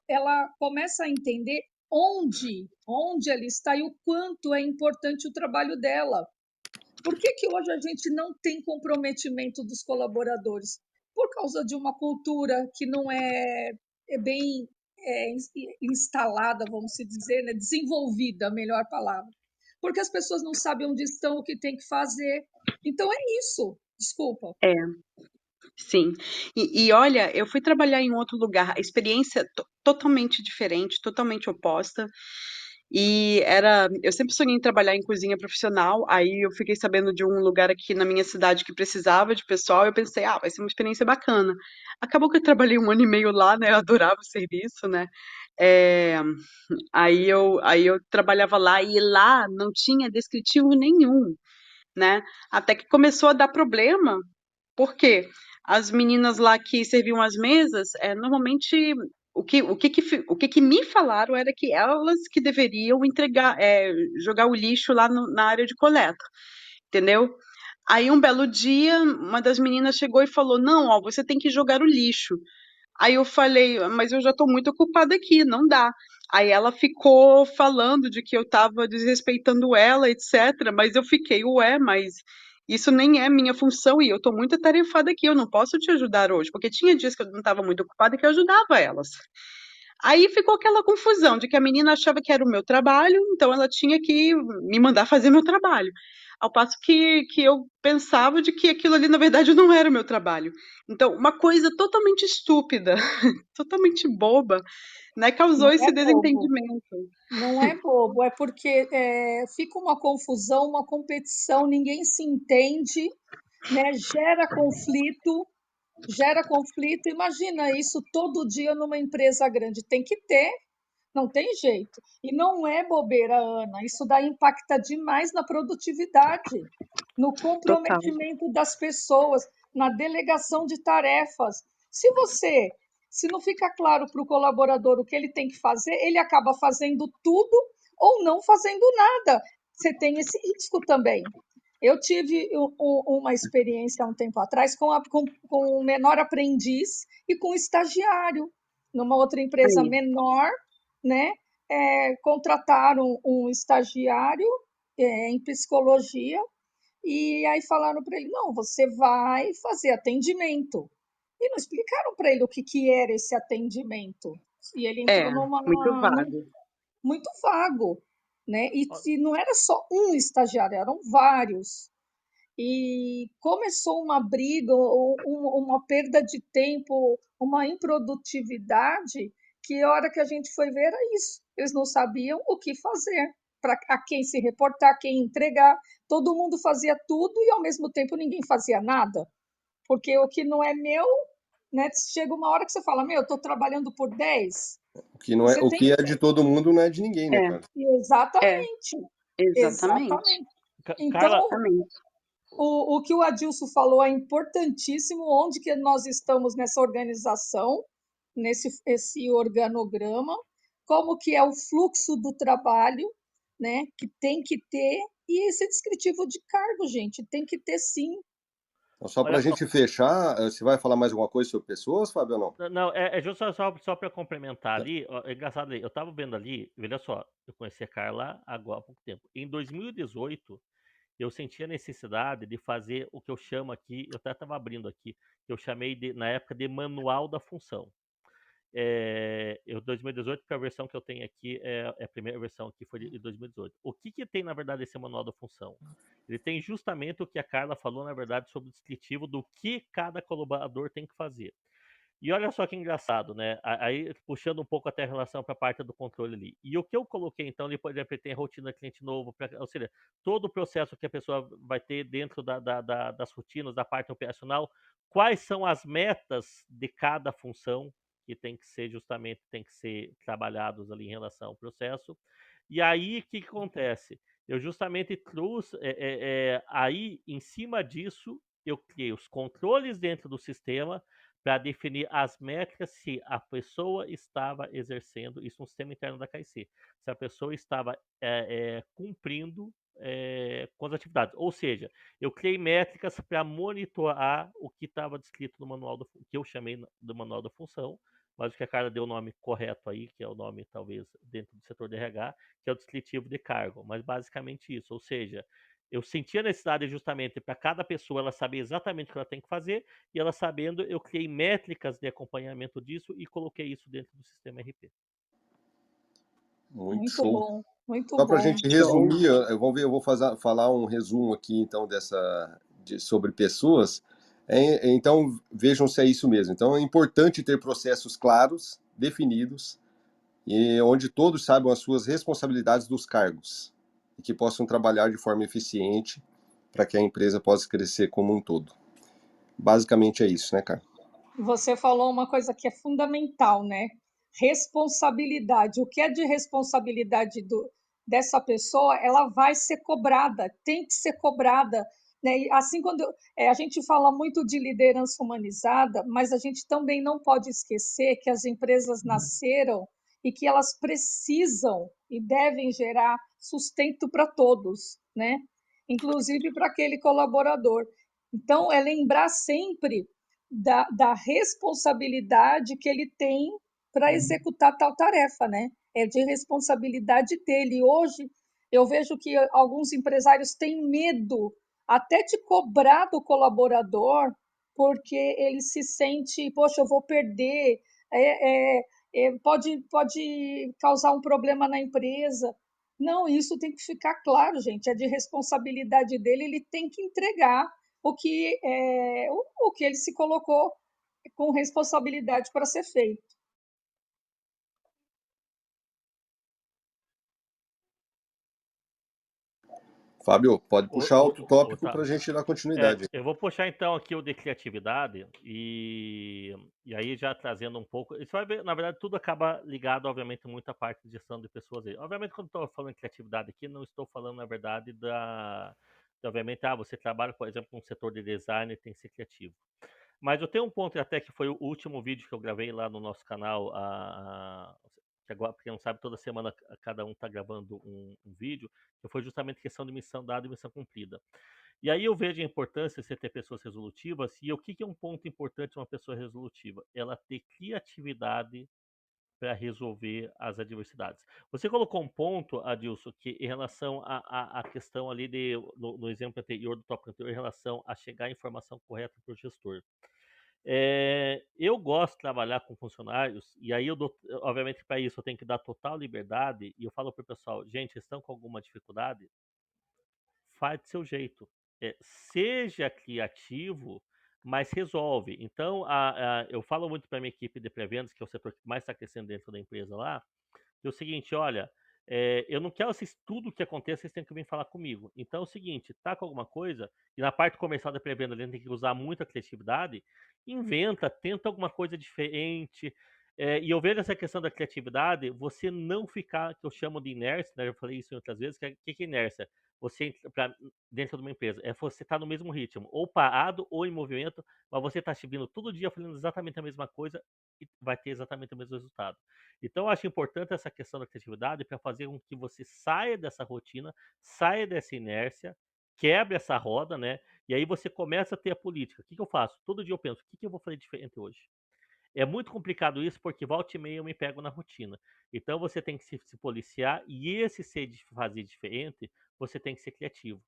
ela começa a entender onde ela está e o quanto é importante o trabalho dela. Por que hoje a gente não tem comprometimento dos colaboradores? Por causa de uma cultura que não é bem instalada, vamos dizer, né? Desenvolvida, a melhor palavra. Porque as pessoas não sabem onde estão, o que tem que fazer. Então é isso. Desculpa. é, sim. E olha, eu fui trabalhar em outro lugar, a experiência totalmente diferente, totalmente oposta. E eu sempre sonhei em trabalhar em cozinha profissional, aí eu fiquei sabendo de um lugar aqui na minha cidade que precisava de pessoal, eu pensei, vai ser uma experiência bacana. Acabou que eu trabalhei 1 ano e meio lá, né, eu adorava o serviço, né, é, aí eu trabalhava lá e lá não tinha descritivo nenhum, né, até que começou a dar problema, porque as meninas lá que serviam as mesas, normalmente o que me falaram era que elas que deveriam entregar, jogar o lixo lá na área de coleta, entendeu? Aí um belo dia, uma das meninas chegou e falou: "Não, ó, você tem que jogar o lixo". Aí eu falei: "Mas eu já estou muito ocupada aqui, não dá". Aí ela ficou falando de que eu estava desrespeitando ela, etc. Mas eu fiquei: "Ué, mas isso nem é minha função e eu estou muito atarefada aqui, eu não posso te ajudar hoje", porque tinha dias que eu não estava muito ocupada e que eu ajudava elas. Aí ficou aquela confusão de que a menina achava que era o meu trabalho, então ela tinha que me mandar fazer meu trabalho. Ao passo que eu pensava de que aquilo ali, na verdade, não era o meu trabalho. Então, uma coisa totalmente estúpida, totalmente boba, né, causou Não esse é bobo. desentendimento. Não é bobo, é porque fica uma confusão, uma competição, ninguém se entende, né? Gera conflito. Imagina isso todo dia numa empresa grande. Tem que ter, não tem jeito. E não é bobeira, Ana. Isso daí impacta demais na produtividade, no Total. comprometimento das pessoas, na delegação de tarefas. Se não fica claro para o colaborador o que ele tem que fazer, ele acaba fazendo tudo ou não fazendo nada. Você tem esse risco também. Eu tive uma experiência há um tempo atrás com um menor aprendiz e com um estagiário, numa outra empresa Aí, menor, né? Contrataram um estagiário em psicologia, e aí falaram para ele, não, você vai fazer atendimento. E não explicaram para ele o que era esse atendimento. E ele entrou Muito vago. muito vago, né? E não era só um estagiário, eram vários. E começou uma briga, uma perda de tempo, uma improdutividade, que a hora que a gente foi ver era isso. Eles não sabiam o que fazer, a quem se reportar, quem entregar. Todo mundo fazia tudo e ao mesmo tempo ninguém fazia nada. Porque o que não é meu, né? Chega uma hora que você fala, meu, eu estou trabalhando por 10. O que não é, Você o tem que é de todo mundo não é de ninguém, né, É, cara? é, exatamente, exatamente. exatamente. Carla, Então, Exatamente. o que o Adilson falou é importantíssimo, onde que nós estamos nessa organização, esse organograma, como que é o fluxo do trabalho, né, que tem que ter, e esse descritivo de cargo, gente, tem que ter sim. Então, só para olha a só. gente fechar, você vai falar mais alguma coisa sobre pessoas, Fábio, ou não? Não, é justo só para complementar ali. Ó, é engraçado ali, eu tava vendo ali, olha só, eu conheci a Carla agora há pouco tempo. Em 2018, eu senti a necessidade de fazer o que eu chamo aqui, eu até estava abrindo aqui, que eu chamei na época de manual da função. Eu 2018, porque a versão que eu tenho aqui é a primeira versão que foi de 2018. O que tem, na verdade, esse manual da função? Ele tem justamente o que a Carla falou, na verdade, sobre o descritivo do que cada colaborador tem que fazer. E olha só que engraçado, né? Aí, puxando um pouco até a relação para a parte do controle ali. E o que eu coloquei, então, ali, por exemplo, tem rotina cliente novo, ou seja, todo o processo que a pessoa vai ter dentro das rotinas, da parte operacional, quais são as metas de cada função que tem que ser justamente, tem que ser trabalhados ali em relação ao processo. E aí, o que acontece? Eu justamente trouxe, aí, em cima disso, eu criei os controles dentro do sistema, para definir as métricas se a pessoa estava exercendo, isso no sistema interno da KIC, se a pessoa estava cumprindo com as atividades. Ou seja, eu criei métricas para monitorar o que estava descrito no manual, que eu chamei do manual da função, mas o que a Carla deu o nome correto aí, que é o nome talvez dentro do setor de RH, que é o descritivo de cargo. Mas basicamente isso, ou seja, eu senti a necessidade justamente para cada pessoa ela saber exatamente o que ela tem que fazer, e ela sabendo, eu criei métricas de acompanhamento disso e coloquei isso dentro do sistema RP. Muito Muito show. bom, muito Só para a bom. gente Show. resumir, eu vou falar um resumo aqui, então, sobre pessoas. Então, vejam se é isso mesmo. Então, é importante ter processos claros, definidos, e onde todos saibam as suas responsabilidades dos cargos e que possam trabalhar de forma eficiente para que a empresa possa crescer como um todo. Basicamente é isso, né, cara? Você falou uma coisa que é fundamental, né? Responsabilidade. O que é de responsabilidade dessa pessoa, ela vai ser cobrada, tem que ser cobrada. Né? E assim, quando a gente fala muito de liderança humanizada, mas a gente também não pode esquecer que as empresas nasceram e que elas precisam e devem gerar sustento para todos, né? Inclusive para aquele colaborador. Então, é lembrar sempre da responsabilidade que ele tem para executar tal tarefa, né? É de responsabilidade dele. Hoje, eu vejo que alguns empresários têm medo até de cobrar do colaborador, porque ele se sente, poxa, eu vou perder, pode causar um problema na empresa. Não, isso tem que ficar claro, gente. É de responsabilidade dele, ele tem que entregar o que ele se colocou com responsabilidade para ser feito. Fábio, pode puxar outro tópico Tá. para a gente dar continuidade. Eu vou puxar então aqui o de criatividade e aí já trazendo um pouco. Isso vai ver, na verdade, tudo acaba ligado, obviamente, muito à parte de gestão de pessoas aí. Obviamente, quando estou falando em criatividade aqui, não estou falando, na verdade, obviamente, você trabalha, por exemplo, no setor de design e tem que ser criativo. Mas eu tenho um ponto até que foi o último vídeo que eu gravei lá no nosso canal, que agora, porque não sabe, toda semana cada um está gravando um vídeo, que foi justamente questão de missão dada e missão cumprida. E aí eu vejo a importância de você ter pessoas resolutivas, e o que é um ponto importante de uma pessoa resolutiva? Ela ter criatividade para resolver as adversidades. Você colocou um ponto, Adilson, que em relação à questão ali no exemplo anterior, do tópico anterior, em relação a chegar a informação correta para o gestor. Eu gosto de trabalhar com funcionários, e aí obviamente para isso eu tenho que dar total liberdade, e eu falo para o pessoal, gente, vocês estão com alguma dificuldade? Faz do seu jeito. Seja criativo, mas resolve. Então, eu falo muito para a minha equipe de pré-vendas, que é o setor que mais está crescendo dentro da empresa lá, é o seguinte, olha, eu não quero vocês, tudo que aconteça, vocês têm que vir falar comigo. Então é o seguinte, tá com alguma coisa, e na parte comercial da pré-venda a gente tem que usar muita criatividade, inventa, tenta alguma coisa diferente. E eu vejo essa questão da criatividade, você não ficar, que eu chamo de inércia, né? Eu falei isso outras vezes, que é inércia? Você, dentro de uma empresa, você estar no mesmo ritmo, ou parado, ou em movimento, mas você está vindo todo dia fazendo exatamente a mesma coisa e vai ter exatamente o mesmo resultado. Então, eu acho importante essa questão da criatividade para fazer com que você saia dessa rotina, saia dessa inércia, quebre essa roda, né? E aí você começa a ter a política. O que eu faço? Todo dia eu penso, o que eu vou fazer diferente hoje? É muito complicado isso, porque volta e meia eu me pego na rotina. Então, você tem que se policiar, e esse fazer diferente, você tem que ser criativo.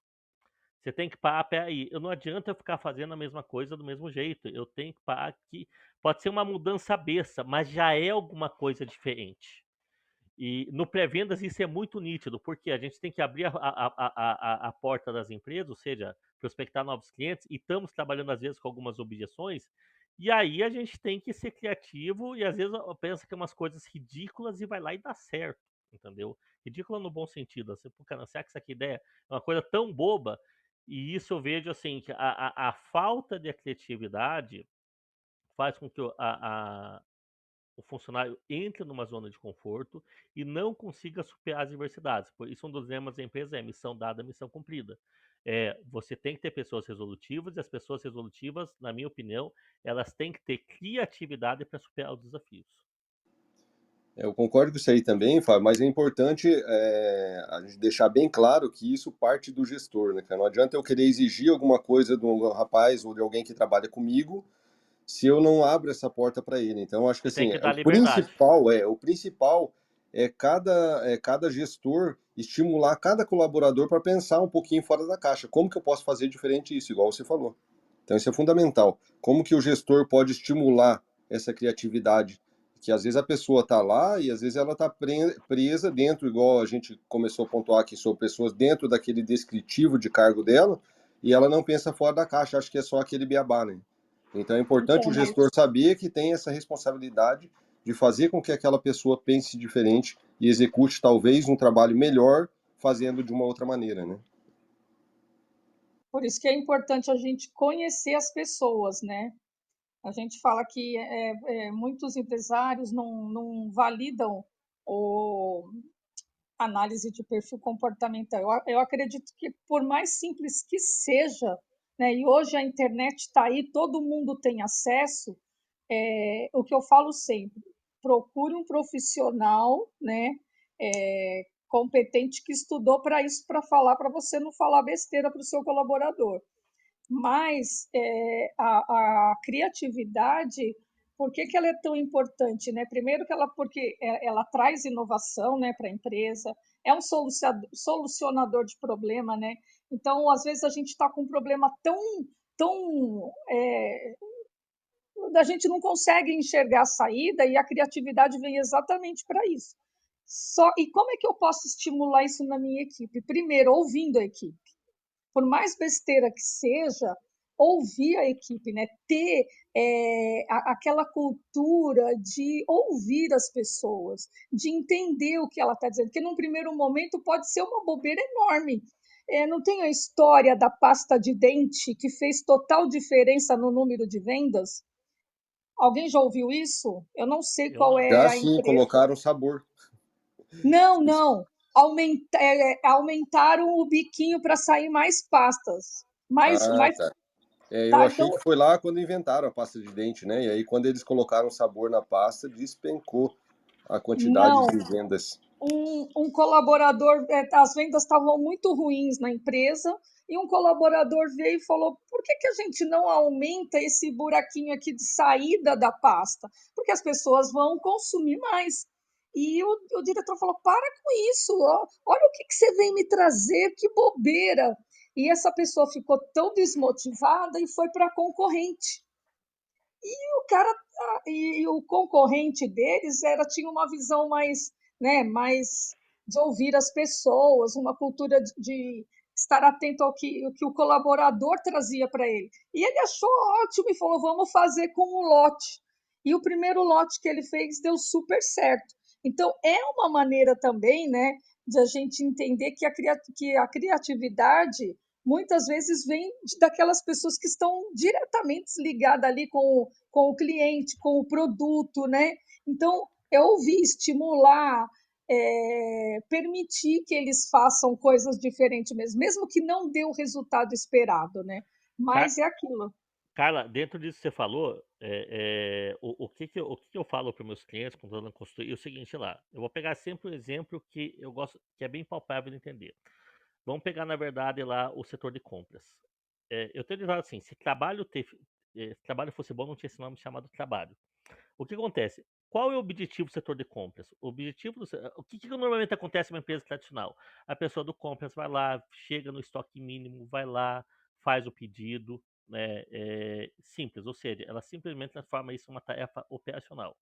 Você tem que parar, peraí, não adianta eu ficar fazendo a mesma coisa do mesmo jeito. Eu tenho que parar aqui. Pode ser uma mudança besta, mas já é alguma coisa diferente. E no pré-vendas isso é muito nítido, porque a gente tem que abrir a porta das empresas, ou seja, prospectar novos clientes, e estamos trabalhando às vezes com algumas objeções, e aí a gente tem que ser criativo, e às vezes pensa que é umas coisas ridículas e vai lá e dá certo, entendeu? Ridícula no bom sentido, assim, pô, cara, será que essa aqui ideia é uma coisa tão boba? E isso eu vejo assim, que a falta de criatividade faz com que o funcionário entre numa zona de conforto e não consiga superar as adversidades. Por isso, um dos lemas da empresa é missão dada, missão cumprida. Você tem que ter pessoas resolutivas, e as pessoas resolutivas, na minha opinião, elas têm que ter criatividade para superar os desafios. Eu concordo com isso aí também, Fábio, mas é importante a gente deixar bem claro que isso parte do gestor, né, cara? Não adianta eu querer exigir alguma coisa de um rapaz ou de alguém que trabalha comigo se eu não abro essa porta para ele. Então, acho que Você tem assim, que dar liberdade. o principal é cada gestor estimular cada colaborador para pensar um pouquinho fora da caixa. Como que eu posso fazer diferente isso, igual você falou. Então, isso é fundamental. Como que o gestor pode estimular essa criatividade? Que às vezes a pessoa está lá e às vezes ela está presa dentro, igual a gente começou a pontuar aqui sobre pessoas dentro daquele descritivo de cargo dela, e ela não pensa fora da caixa, acho que é só aquele beabá, né? Então é importante o gestor saber que tem essa responsabilidade de fazer com que aquela pessoa pense diferente e execute talvez um trabalho melhor fazendo de uma outra maneira, né? Por isso que é importante a gente conhecer as pessoas, né? A gente fala que muitos empresários não validam o análise de perfil comportamental. Eu acredito que, por mais simples que seja, né, e hoje a internet está aí, todo mundo tem acesso, o que eu falo sempre, procure um profissional, né, competente que estudou para isso, para falar, para você não falar besteira para o seu colaborador. Mas a criatividade, por que ela é tão importante, né? Primeiro porque ela traz inovação, né, para a empresa, é um solucionador de problema, né? Então, às vezes a gente está com um problema tão a gente não consegue enxergar a saída, e a criatividade vem exatamente para isso. E como é que eu posso estimular isso na minha equipe? Primeiro, ouvindo a equipe. Por mais besteira que seja, ouvir a equipe, né? Ter aquela cultura de ouvir as pessoas, de entender o que ela está dizendo, porque num primeiro momento pode ser uma bobeira enorme. Não tem a história da pasta de dente que fez total diferença no número de vendas? Alguém já ouviu isso? Eu não sei Eu qual não. é Já a sim, empresa. colocaram sabor. Não. Aumentaram o biquinho para sair mais pastas. Ah, tá. Eu Tá, achei então, que foi lá quando inventaram a pasta de dente, né? E aí, quando eles colocaram sabor na pasta, despencou a quantidade não. de vendas. Um colaborador, as vendas estavam muito ruins na empresa, e um colaborador veio e falou: por que a gente não aumenta esse buraquinho aqui de saída da pasta? Porque as pessoas vão consumir mais. E o diretor falou: para com isso, olha o que você vem me trazer, que bobeira. E essa pessoa ficou tão desmotivada e foi para a concorrente. O cara e o concorrente deles tinha uma visão mais, né, mais de ouvir as pessoas, uma cultura de estar atento ao que o colaborador trazia para ele. E ele achou ótimo e falou: vamos fazer com um lote. E o primeiro lote que ele fez deu super certo. Então, é uma maneira também, né, de a gente entender que a criatividade muitas vezes vem daquelas pessoas que estão diretamente ligadas ali com o cliente, com o produto, né? Então, é ouvir, estimular, permitir que eles façam coisas diferentes mesmo que não dê o resultado esperado, né? Ca- Mas é aquilo. Carla, dentro disso que você falou, o que que eu falo para meus clientes quando eu estou na consultoria é o seguinte lá. Eu vou pegar sempre um exemplo que eu gosto, que é bem palpável de entender. Vamos pegar, na verdade, lá o setor de compras. Eu tenho dito assim, se trabalho fosse bom, não tinha esse nome chamado trabalho. O que acontece? Qual é o objetivo do setor de compras? O que normalmente acontece em uma empresa tradicional? A pessoa do compras vai lá, chega no estoque mínimo, vai lá, faz o pedido, né? Simples, ou seja, ela simplesmente transforma isso em uma tarefa operacional.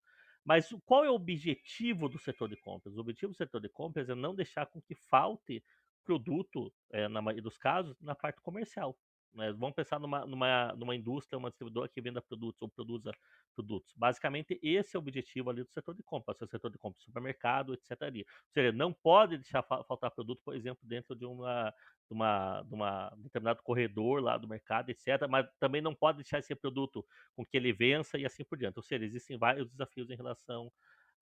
Mas qual é o objetivo do setor de compras? O objetivo do setor de compras é não deixar com que falte produto, na maioria dos casos, na parte comercial. Né? Vamos pensar numa indústria, uma distribuidora que venda produtos ou produza produtos. Basicamente, esse é o objetivo ali do setor de compras, o setor de compras, supermercado, etc. Ali. Ou seja, não pode deixar faltar produto, por exemplo, dentro de uma determinado corredor lá do mercado, etc. Mas também não pode deixar esse produto com que ele vença e assim por diante. Ou seja, existem vários desafios em relação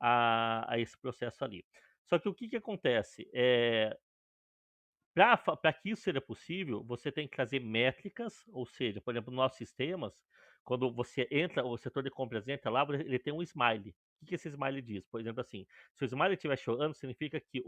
a esse processo ali. Só que o que acontece? Para que isso seja possível, você tem que trazer métricas, ou seja, por exemplo, nos nossos sistemas, quando você entra, o setor de compras entra lá, ele tem um smile. O que esse smile diz? Por exemplo, assim, se o smile estiver chorando, significa que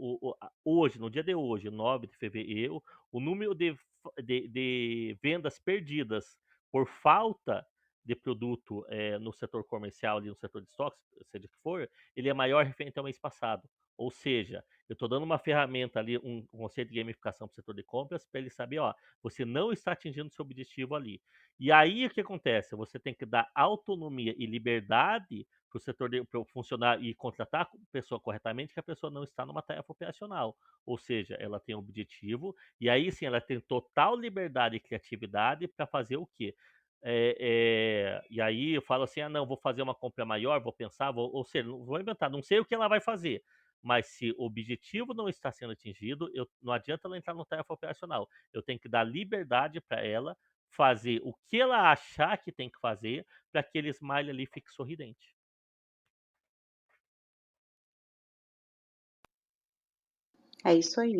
hoje, no dia de hoje, 9 de fevereiro, o número de vendas perdidas por falta de produto no setor comercial, ali no setor de estoques, seja o que for, ele é maior referente ao mês passado. Ou seja, eu estou dando uma ferramenta ali, um conceito de gamificação para o setor de compras, para ele saber, ó, você não está atingindo o seu objetivo ali. E aí o que acontece? Você tem que dar autonomia e liberdade para o setor para funcionar e contratar a pessoa corretamente, que a pessoa não está numa tarefa operacional. Ou seja, ela tem um objetivo, e aí sim ela tem total liberdade e criatividade para fazer o quê? E aí eu falo assim, não, vou fazer uma compra maior, vou pensar, ou seja, não vou inventar, não sei o que ela vai fazer, mas se o objetivo não está sendo atingido, não adianta ela entrar no tarefa operacional. Eu tenho que dar liberdade para ela fazer o que ela achar que tem que fazer para que aquele smile ali fique sorridente. É isso aí.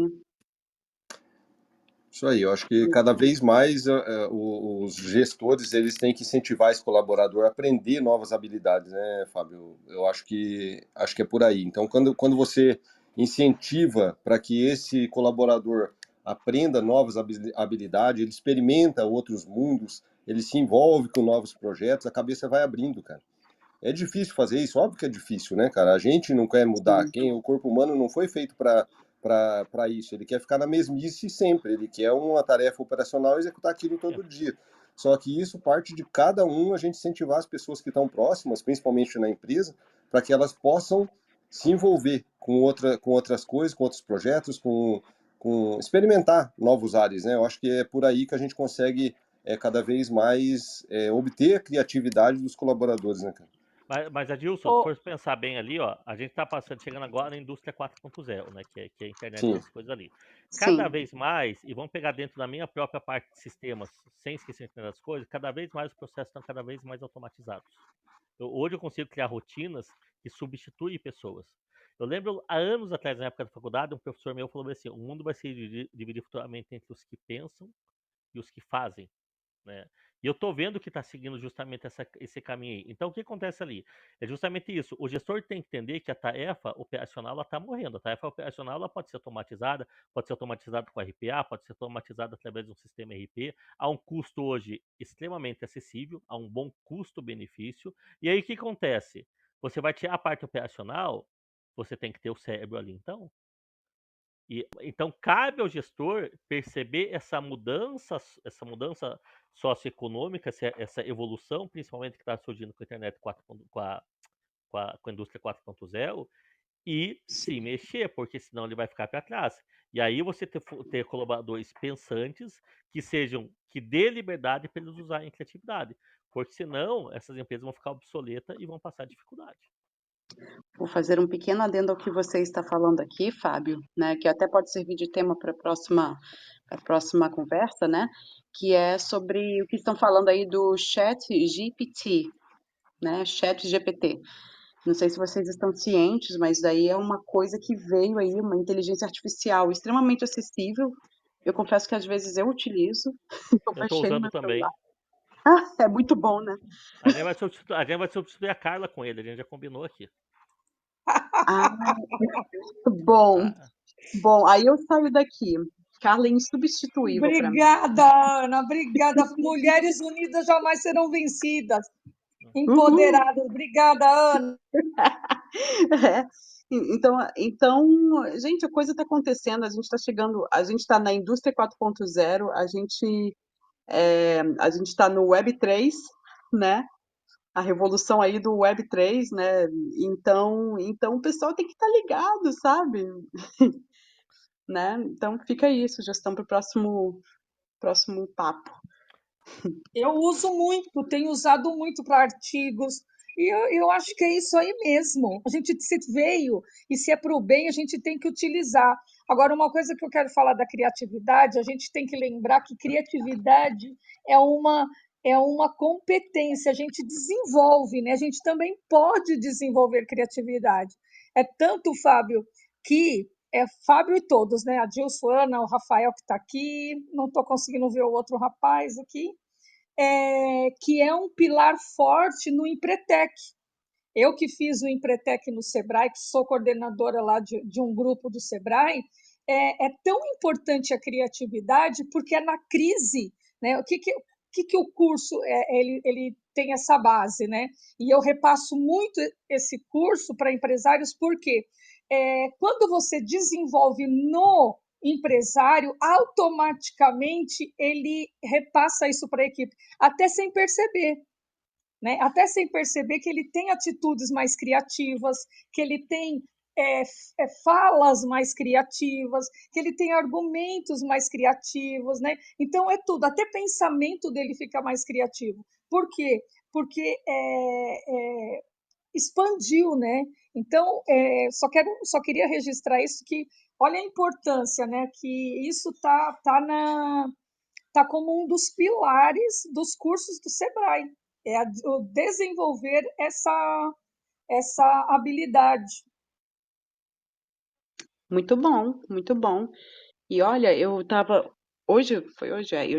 Isso aí, eu acho que cada vez mais os gestores eles têm que incentivar esse colaborador a aprender novas habilidades, né, Fábio? Eu acho que é por aí. Então, quando você incentiva para que esse colaborador aprenda novas habilidades, ele experimenta outros mundos, ele se envolve com novos projetos, a cabeça vai abrindo, cara. É difícil fazer isso, óbvio que é difícil, né, cara? A gente não quer mudar. Sim. O corpo humano não foi feito para isso. Ele quer ficar na mesmice sempre. Ele quer uma tarefa operacional e executar aquilo todo dia. Só que isso parte de cada um, a gente incentivar as pessoas que estão próximas, principalmente na empresa, para que elas possam se envolver com outras coisas, com outros projetos, com experimentar novos ares, né? Eu acho que é por aí que a gente consegue cada vez mais obter a criatividade dos colaboradores, né, cara? Mas Adilson, se Ô, for pensar bem ali, ó, a gente está chegando agora na indústria 4.0, né, que é a internet Sim. das coisas ali. Cada Sim. vez mais, e vamos pegar dentro da minha própria parte de sistemas, sem esquecer a internet das coisas, cada vez mais os processos estão cada vez mais automatizados. Hoje eu consigo criar rotinas que substituem pessoas. Eu lembro, há anos atrás, na época da faculdade, um professor meu falou assim, o mundo vai se dividir futuramente entre os que pensam e os que fazem. né? E eu tô vendo que está seguindo justamente esse caminho aí. Então, o que acontece ali? É justamente isso. O gestor tem que entender que a tarefa operacional está morrendo. A tarefa operacional ela pode ser automatizada com RPA, pode ser automatizada através de um sistema RP, a um custo hoje extremamente acessível, a um bom custo-benefício. E aí, o que acontece? Você vai tirar a parte operacional, você tem que ter o cérebro ali, então. Então cabe ao gestor perceber essa mudança socioeconômica, essa evolução, principalmente que está surgindo com a internet 4, com a indústria 4.0, e Sim. se mexer, porque senão ele vai ficar para trás. E aí você ter colaboradores pensantes que dê liberdade para eles usarem criatividade, porque senão essas empresas vão ficar obsoletas e vão passar dificuldade. Vou fazer um pequeno adendo ao que você está falando aqui, Fábio, né, que até pode servir de tema para a próxima conversa, né, que é sobre o que estão falando aí do Chat GPT, né, Chat GPT. Não sei se vocês estão cientes, mas daí é uma coisa que veio aí, uma inteligência artificial extremamente acessível. Eu confesso que às vezes eu utilizo, eu Eu estou baixei no usando meu celular. também. É muito bom, né? A gente vai substituir a Carla com ele, a gente já combinou aqui. Ah, bom. Ah, Bom, aí eu saio daqui. Carla é insubstituível para mim. Obrigada, Ana, obrigada. Mulheres unidas jamais serão vencidas. Uhul! Empoderadas. Obrigada, Ana. É. Então, gente, a coisa está acontecendo, a gente está chegando, a gente está na indústria 4.0, a gente está no Web3, né? A revolução aí do Web3, né? Então o pessoal tem que estar ligado, sabe? Né? Então fica aí, sugestão para o próximo papo. Eu uso muito, tenho usado muito para artigos. E eu acho que é isso aí mesmo. A gente se veio, e se é para o bem, a gente tem que utilizar. Agora, uma coisa que eu quero falar da criatividade, a gente tem que lembrar que criatividade é uma competência, a gente desenvolve, né? A gente também pode desenvolver criatividade. É tanto, Fábio, que é Fábio e todos, né? A Dilson, Ana, o Rafael que está aqui, não estou conseguindo ver o outro rapaz aqui, que é um pilar forte no Empretec. Eu que fiz o Empretec no Sebrae, que sou coordenadora lá de um grupo do Sebrae, é tão importante a criatividade, porque é na crise, né? O que o curso ele tem essa base, né? E eu repasso muito esse curso para empresários, porque quando você desenvolve no empresário, automaticamente ele repassa isso para a equipe, até sem perceber. Né? Até sem perceber que ele tem atitudes mais criativas, que ele tem falas mais criativas, que ele tem argumentos mais criativos, né? Então é tudo, até pensamento dele fica mais criativo. Por quê? Porque expandiu, né? Então só queria registrar isso, que olha a importância, né? Que isso tá como um dos pilares dos cursos do Sebrae, o desenvolver essa habilidade. Muito bom, muito bom. E olha, eu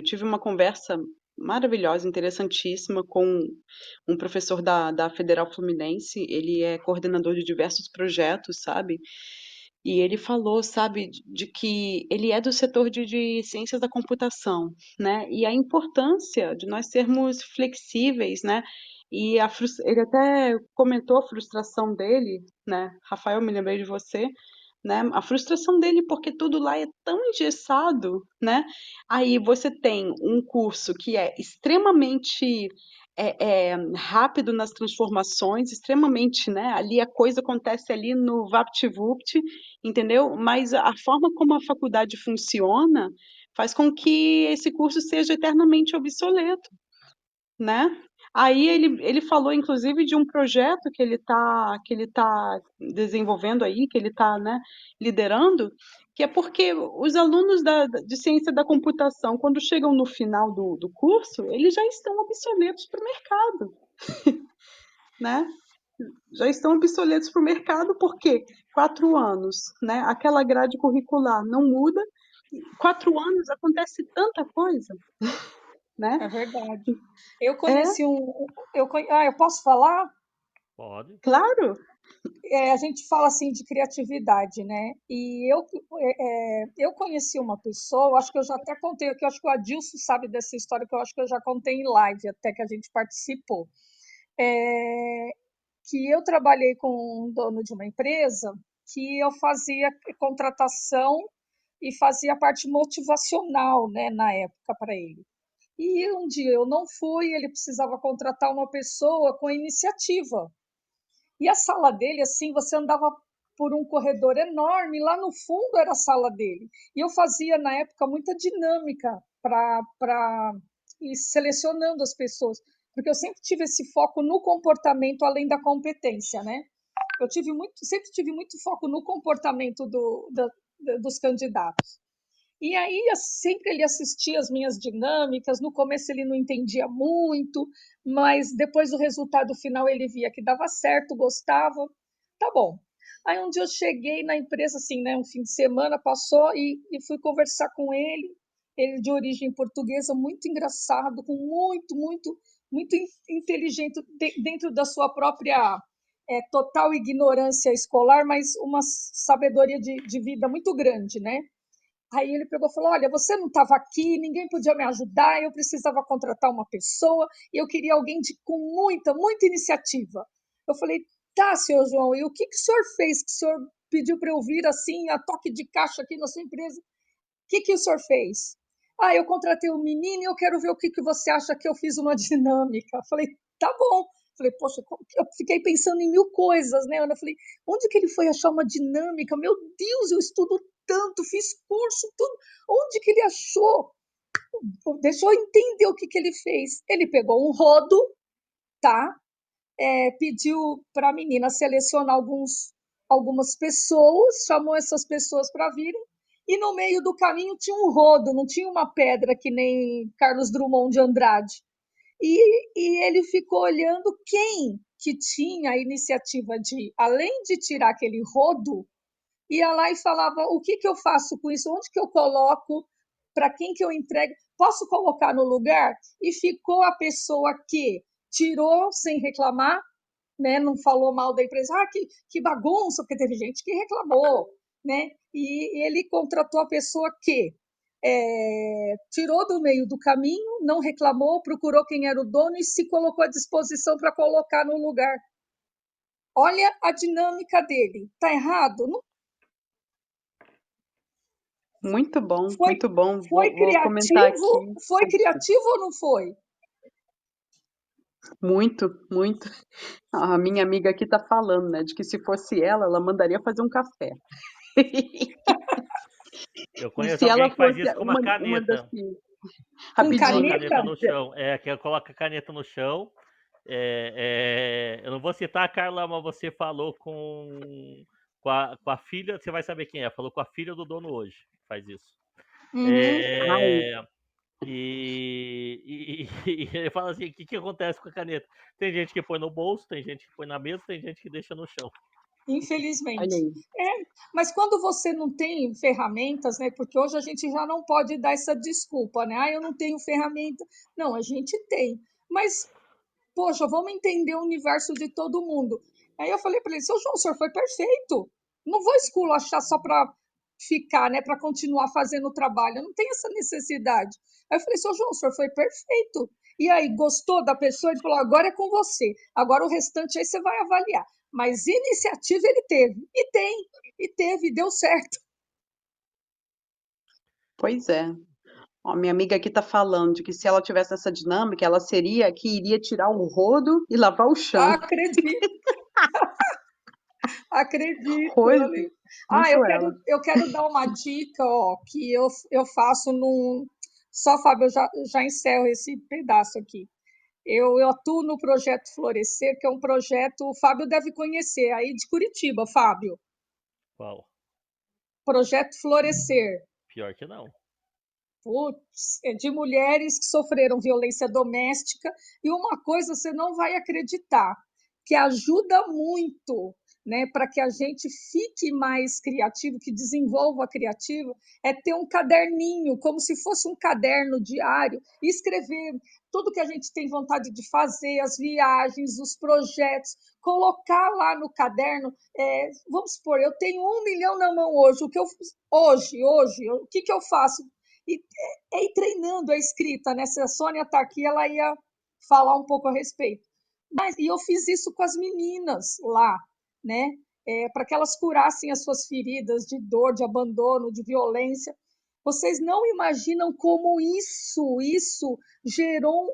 tive uma conversa maravilhosa, interessantíssima com um professor da Federal Fluminense, ele é coordenador de diversos projetos, sabe? E ele falou, sabe, de que ele é do setor de ciências da computação, né? E a importância de nós sermos flexíveis, né? E ele até comentou a frustração dele, né? Rafael, me lembrei de você, né? A frustração dele porque tudo lá é tão engessado, né? Aí você tem um curso que é extremamente rápido nas transformações, extremamente, né? Ali a coisa acontece ali no VaptVupt, entendeu? Mas a forma como a faculdade funciona faz com que esse curso seja eternamente obsoleto, né? Aí ele falou, inclusive, de um projeto que ele tá desenvolvendo aí, que ele está, né, liderando, que é porque os alunos de ciência da computação, quando chegam no final do curso, eles já estão obsoletos para o mercado, né? Já estão obsoletos para o mercado porque 4 anos, né? Aquela grade curricular não muda, 4 anos acontece tanta coisa, né? É verdade. Eu É, conheci eu posso falar? Pode. claro. A gente fala assim de criatividade, né? E eu conheci uma pessoa, acho que eu já até contei aqui, acho que o Adilson sabe dessa história, que eu acho que eu já contei em live, até que a gente participou. É, que eu trabalhei com um dono de uma empresa que eu fazia contratação e fazia a parte motivacional, né, na época para ele. E um dia eu não fui, ele precisava contratar uma pessoa com iniciativa. E a sala dele, assim, você andava por um corredor enorme, lá no fundo era a sala dele. E eu fazia, na época, muita dinâmica para ir selecionando as pessoas, porque eu sempre tive esse foco no comportamento além da competência, né? Sempre tive muito foco no comportamento dos candidatos. E aí sempre ele assistia as minhas dinâmicas, no começo ele não entendia muito, mas depois o resultado final ele via que dava certo, gostava, tá bom. Aí um dia eu cheguei na empresa, assim, né, um fim de semana passou e fui conversar com ele de origem portuguesa, muito engraçado, com muito inteligente dentro da sua própria total ignorância escolar, mas uma sabedoria de vida muito grande, né? Aí ele pegou e falou: Olha, você não estava aqui, ninguém podia me ajudar, eu precisava contratar uma pessoa e eu queria alguém com muita iniciativa. Eu falei: Tá, senhor João, e o que o senhor fez que o senhor pediu para eu vir assim, a toque de caixa aqui na sua empresa? O que o senhor fez? Ah, eu contratei um menino e eu quero ver o que você acha que eu fiz uma dinâmica. Eu falei: Tá bom. Falei, poxa, eu fiquei pensando em mil coisas, né? Eu falei, onde que ele foi achar uma dinâmica? Meu Deus, eu estudo tanto, fiz curso, tudo. Onde que ele achou? Deixa eu entender o que ele fez. Ele pegou um rodo, tá? Pediu para a menina selecionar algumas pessoas, chamou essas pessoas para virem, e no meio do caminho tinha um rodo, não tinha uma pedra que nem Carlos Drummond de Andrade. E ele ficou olhando quem que tinha a iniciativa de, além de tirar aquele rodo, ia lá e falava: o que eu faço com isso? Onde que eu coloco? Para quem que eu entrego? Posso colocar no lugar? E ficou a pessoa que tirou sem reclamar, né? Não falou mal da empresa. Ah, que bagunça, porque teve gente que reclamou, né? E ele contratou a pessoa que tirou do meio do caminho, não reclamou, procurou quem era o dono e se colocou à disposição para colocar no lugar. Olha a dinâmica dele. Tá errado? Não. Muito bom, Foi, muito bom. foi Vou comentar criativo? aqui. Foi criativo ou não foi? Muito, muito. A minha amiga aqui tá falando, né, de que se fosse ela mandaria fazer um café. Eu E conheço se alguém ela que faz fosse isso com uma uma das caneta. que... Com Com uma Rapidinho. caneta caneta? no chão. Que coloca a caneta no chão. Eu não vou citar a Carla, mas você falou com a filha, você vai saber quem é. Falou com a filha do dono hoje. Faz isso. Uhum. Ai, E ele fala assim: o que acontece com a caneta? Tem gente que põe no bolso, tem gente que põe na mesa, tem gente que deixa no chão. olha Infelizmente. aí. Mas quando você não tem ferramentas, né? Porque hoje a gente já não pode dar essa desculpa, né? Ah, eu não tenho ferramenta. Não, a gente tem. Mas, poxa, vamos entender o universo de todo mundo. Aí eu falei para ele: Seu João, o senhor foi perfeito. Não vou esculachar só para ficar, né? Para continuar fazendo o trabalho. Eu não tenho essa necessidade. Aí eu falei: Seu João, o senhor foi perfeito. E aí, gostou da pessoa? Ele falou: agora é com você. Agora o restante aí você vai avaliar. Mas iniciativa ele teve. E teve, deu certo. Pois é. Ó, minha amiga aqui tá falando de que se ela tivesse essa dinâmica, ela seria a que iria tirar o rodo e lavar o chão. Acredito, acredito. Rose, muito ela. Eu quero dar uma dica, ó, que eu faço num. Só, Fábio, eu já encerro esse pedaço aqui. Eu atuo no projeto Florescer, que é um projeto, o Fábio deve conhecer, aí de Curitiba, Fábio. Qual? Projeto Florescer. Pior que não. Putz, é de mulheres que sofreram violência doméstica. E uma coisa você não vai acreditar, que ajuda muito né, para que a gente fique mais criativo, que desenvolva a criativa, é ter um caderninho, como se fosse um caderno diário, e escrever tudo que a gente tem vontade de fazer, as viagens, os projetos, colocar lá no caderno. Vamos supor, eu tenho 1 milhão na mão hoje, o que eu faço? E ir treinando a escrita, né? Se a Sônia está aqui, ela ia falar um pouco a respeito. E eu fiz isso com as meninas lá, né? Para que elas curassem as suas feridas de dor, de abandono, de violência. Vocês não imaginam como isso gerou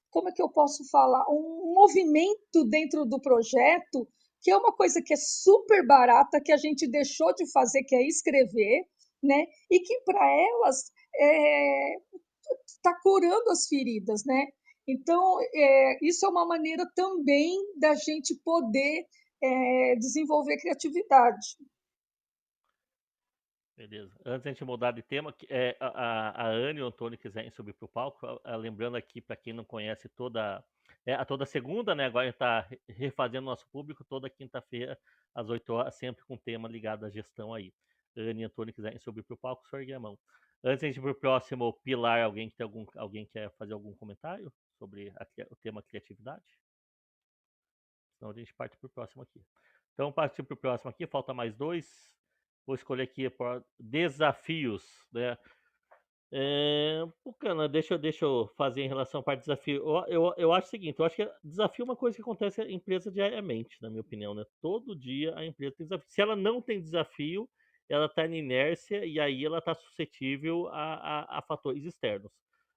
como é que eu posso falar? Um movimento dentro do projeto, que é uma coisa que é super barata, que a gente deixou de fazer, que é escrever, né? E que para elas está curando as feridas, né? Então, isso é uma maneira também da gente poder desenvolver criatividade. Beleza. Antes de a gente mudar de tema, a Anne e o Antônio quiserem subir para o palco, lembrando aqui, para quem não conhece, toda segunda, né? Agora a gente está refazendo nosso público, toda quinta-feira, às 8 horas, sempre com tema ligado à gestão aí. Anne e Antônio quiserem subir para o palco, só erguer a mão. Antes de a gente ir para o próximo pilar, alguém quer fazer algum comentário sobre o tema criatividade? Senão a gente parte para o próximo aqui. Então, partir para o próximo aqui, falta mais 2. Vou escolher aqui por desafios, né? Pucana, deixa eu fazer em relação à parte de desafio. Eu acho o seguinte, eu acho que desafio é uma coisa que acontece na empresa diariamente, na minha opinião, né? Todo dia a empresa tem desafio. Se ela não tem desafio, ela está em inércia e aí ela está suscetível a fatores externos.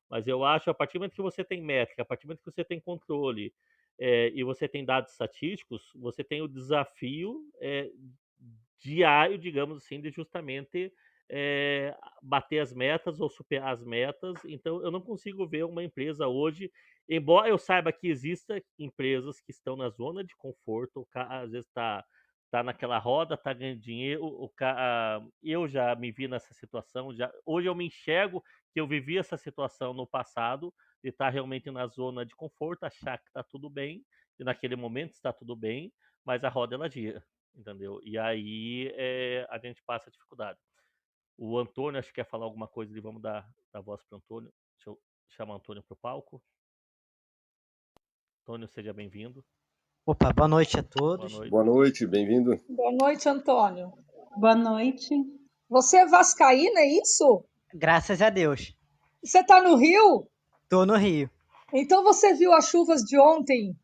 Mas eu acho, a partir do momento que você tem métrica, a partir do momento que você tem controle e você tem dados estatísticos, você tem o desafio diário, digamos assim, de justamente bater as metas ou superar as metas. Então, eu não consigo ver uma empresa hoje, embora eu saiba que existam empresas que estão na zona de conforto, às vezes tá naquela roda, tá ganhando dinheiro, eu já me vi nessa situação, hoje eu me enxergo que eu vivi essa situação no passado, de estar realmente na zona de conforto, achar que está tudo bem, e naquele momento está tudo bem, mas a roda ela gira, entendeu? E aí a gente passa a dificuldade. O Antônio, acho que quer falar alguma coisa, e vamos dar a voz para o Antônio. Deixa eu chamar o Antônio para o palco. Antônio, seja bem-vindo. Opa, boa noite a Boa todos. noite. Boa noite, bem-vindo. Boa noite, Antônio. Boa noite. Você é vascaíno, é isso? Graças a Deus. Você está no Rio? Tô no Rio. Então você viu as chuvas de ontem?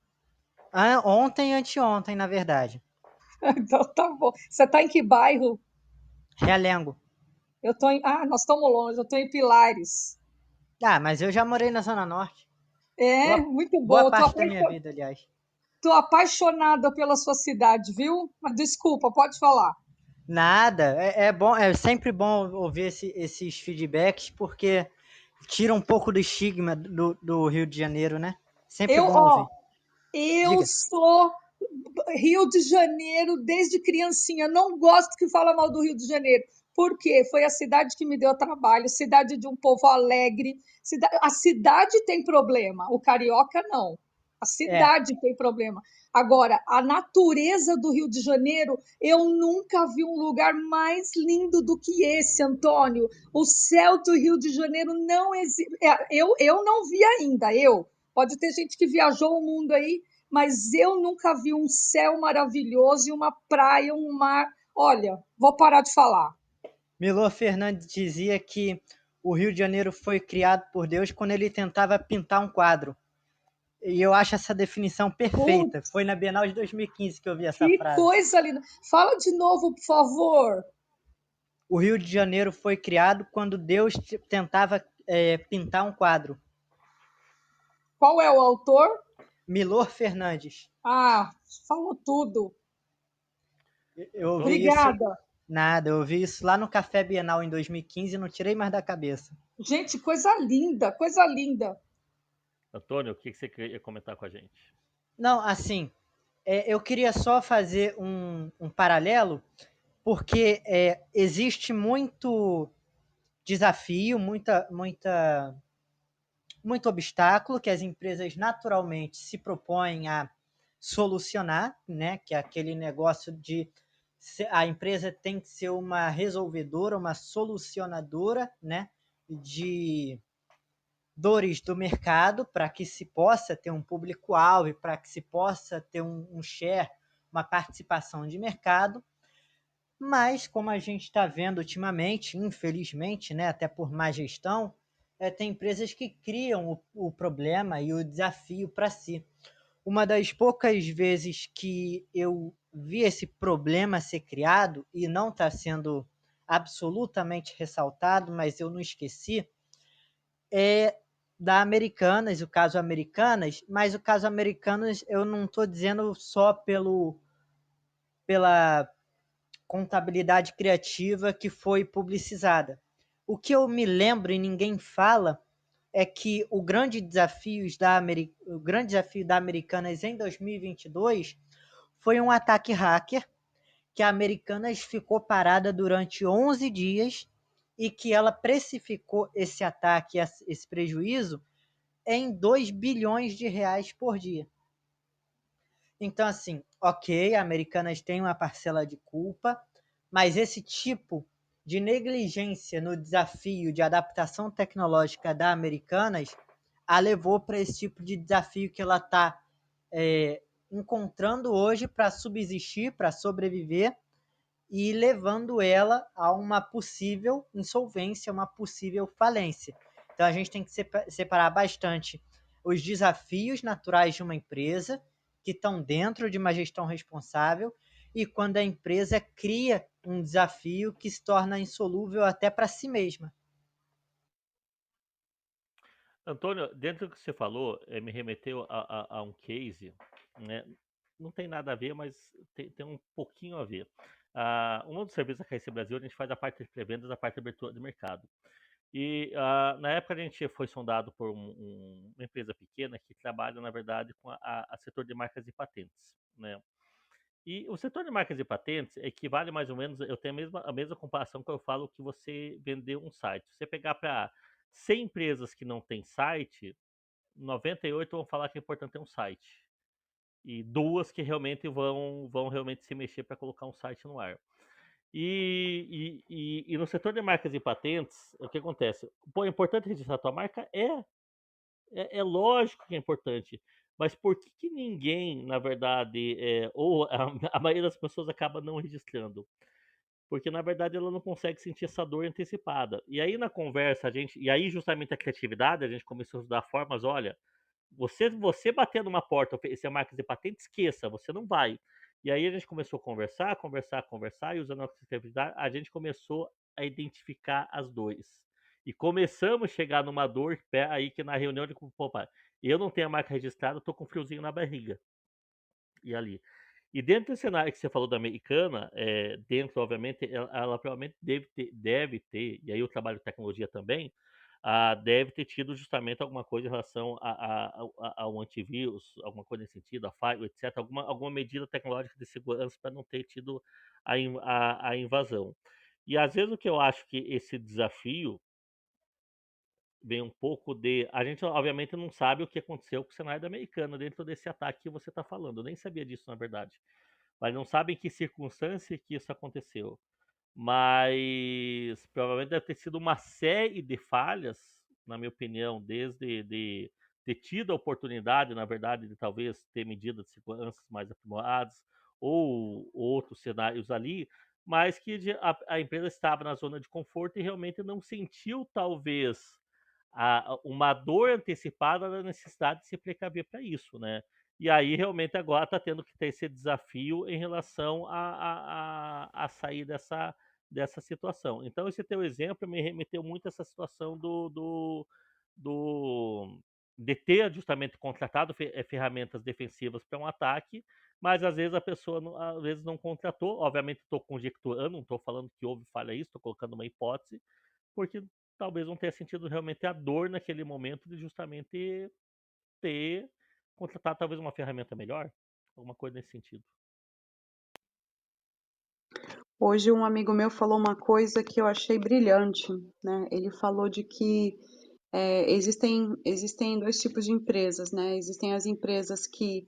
Ontem e anteontem, na verdade. Então tá bom. Você está em que bairro? Realengo. Nós estamos longe, eu estou em Pilares. Mas eu já morei na Zona Norte. Muito bom. Boa parte da minha vida, aliás. Estou apaixonada pela sua cidade, viu? Mas desculpa, pode falar. Nada. É bom, é sempre bom ouvir esses feedbacks, porque tira um pouco do estigma do Rio de Janeiro, né? Sempre bom ouvir. Eu sou Rio de Janeiro desde criancinha. Não gosto que fala mal do Rio de Janeiro. Por quê? Foi a cidade que me deu trabalho, cidade de um povo alegre. A cidade tem problema, o carioca não. A cidade tem problema. Agora, a natureza do Rio de Janeiro, eu nunca vi um lugar mais lindo do que esse, Antônio. O céu do Rio de Janeiro não existe. Eu não vi ainda, Pode ter gente que viajou o mundo aí, mas eu nunca vi um céu maravilhoso e uma praia, um mar. Olha, vou parar de falar. Milor Fernandes dizia que o Rio de Janeiro foi criado por Deus quando ele tentava pintar um quadro. E eu acho essa definição perfeita. Foi na Bienal de 2015 que eu vi essa frase. Que coisa linda. Fala de novo, por favor. O Rio de Janeiro foi criado quando Deus tentava pintar um quadro. Qual é o autor? Milor Fernandes. Falou tudo. Obrigada. Isso, nada, eu ouvi isso lá no Café Bienal em 2015 e não tirei mais da cabeça. Gente, coisa linda, coisa linda. Antônio, o que você queria comentar com a gente? Não, assim, eu queria só fazer um paralelo, porque existe muito desafio, muito obstáculo que as empresas naturalmente se propõem a solucionar, né? Que é aquele negócio de a empresa tem que ser uma resolvedora, uma solucionadora, né? De dores do mercado para que se possa ter um público-alvo, para que se possa ter um share, uma participação de mercado. Mas, como a gente está vendo ultimamente, infelizmente, né, até por má gestão, tem empresas que criam o problema e o desafio para si. Uma das poucas vezes que eu vi esse problema ser criado, e não está sendo absolutamente ressaltado, mas eu não esqueci, é da Americanas, o caso Americanas, mas o caso Americanas eu não estou dizendo só pela contabilidade criativa que foi publicizada. O que eu me lembro e ninguém fala é que o grande desafio da Americanas em 2022 foi um ataque hacker que a Americanas ficou parada durante 11 dias e que ela precificou esse ataque, esse prejuízo, em 2 bilhões de reais por dia. Então, assim, ok, a Americanas tem uma parcela de culpa, mas esse tipo de negligência no desafio de adaptação tecnológica da Americanas a levou para esse tipo de desafio que ela está encontrando hoje para subsistir, para sobreviver, e levando ela a uma possível insolvência, uma possível falência. Então, a gente tem que separar bastante os desafios naturais de uma empresa, que estão dentro de uma gestão responsável, e quando a empresa cria um desafio que se torna insolúvel até para si mesma. Antônio, dentro do que você falou, me remeteu a um case, né? Não tem nada a ver, mas tem um pouquinho a ver. Um dos serviços da KS Brasil, a gente faz a parte de pré-vendas, a parte de abertura de mercado. E na época a gente foi sondado por uma empresa pequena que trabalha, na verdade, com a setor de marcas e patentes, né? E o setor de marcas e patentes equivale mais ou menos, eu tenho a mesma comparação que eu falo que você vender um site. Se você pegar para 100 empresas que não têm site, 98 vão falar que é importante ter um site. E duas que realmente vão realmente se mexer para colocar um site no ar. E no setor de marcas e patentes, o que acontece? Pô, é importante registrar a tua marca? É lógico que é importante. Mas por que ninguém, na verdade, ou a maioria das pessoas acaba não registrando? Porque, na verdade, ela não consegue sentir essa dor antecipada. E aí, na conversa, e aí, justamente a criatividade, a gente começou a estudar formas, olha, você bater numa porta, oferecer marcas de patente, esqueça, você não vai. E aí a gente começou a conversar, e usando a criatividade, a gente começou a identificar as dores. E começamos a chegar numa dor aí que na reunião de, opa, eu não tenho a marca registrada, tô com um friozinho na barriga. E ali. E dentro do cenário que você falou da Americana, dentro, obviamente, ela provavelmente deve ter, e aí o trabalho de tecnologia também, deve ter tido justamente alguma coisa em relação ao antivírus, alguma coisa nesse sentido, a firewall, etc., alguma medida tecnológica de segurança para não ter tido a invasão. E às vezes o que eu acho que esse desafio vem um pouco de. A gente, obviamente, não sabe o que aconteceu com o cenário da Americana dentro desse ataque que você está falando. Eu nem sabia disso, na verdade. Mas não sabe em que circunstância que isso aconteceu. Mas provavelmente deve ter sido uma série de falhas, na minha opinião, desde de ter tido a oportunidade, na verdade, de talvez ter medidas de segurança mais aprimoradas ou outros cenários ali, mas que a empresa estava na zona de conforto e realmente não sentiu, talvez, uma dor antecipada da necessidade de se precaver para isso, né? E aí realmente agora está tendo que ter esse desafio em relação a sair dessa situação. Então esse teu exemplo me remeteu muito a essa situação de ter justamente contratado ferramentas defensivas para um ataque, mas às vezes a pessoa às vezes não contratou. Obviamente estou conjecturando, não estou falando que houve falha isso, estou colocando uma hipótese, porque talvez não tenha sentido realmente a dor naquele momento de justamente ter contratado talvez uma ferramenta melhor, alguma coisa nesse sentido. Hoje um amigo meu falou uma coisa que eu achei brilhante, né? Ele falou de que existem dois tipos de empresas, né? Existem as empresas que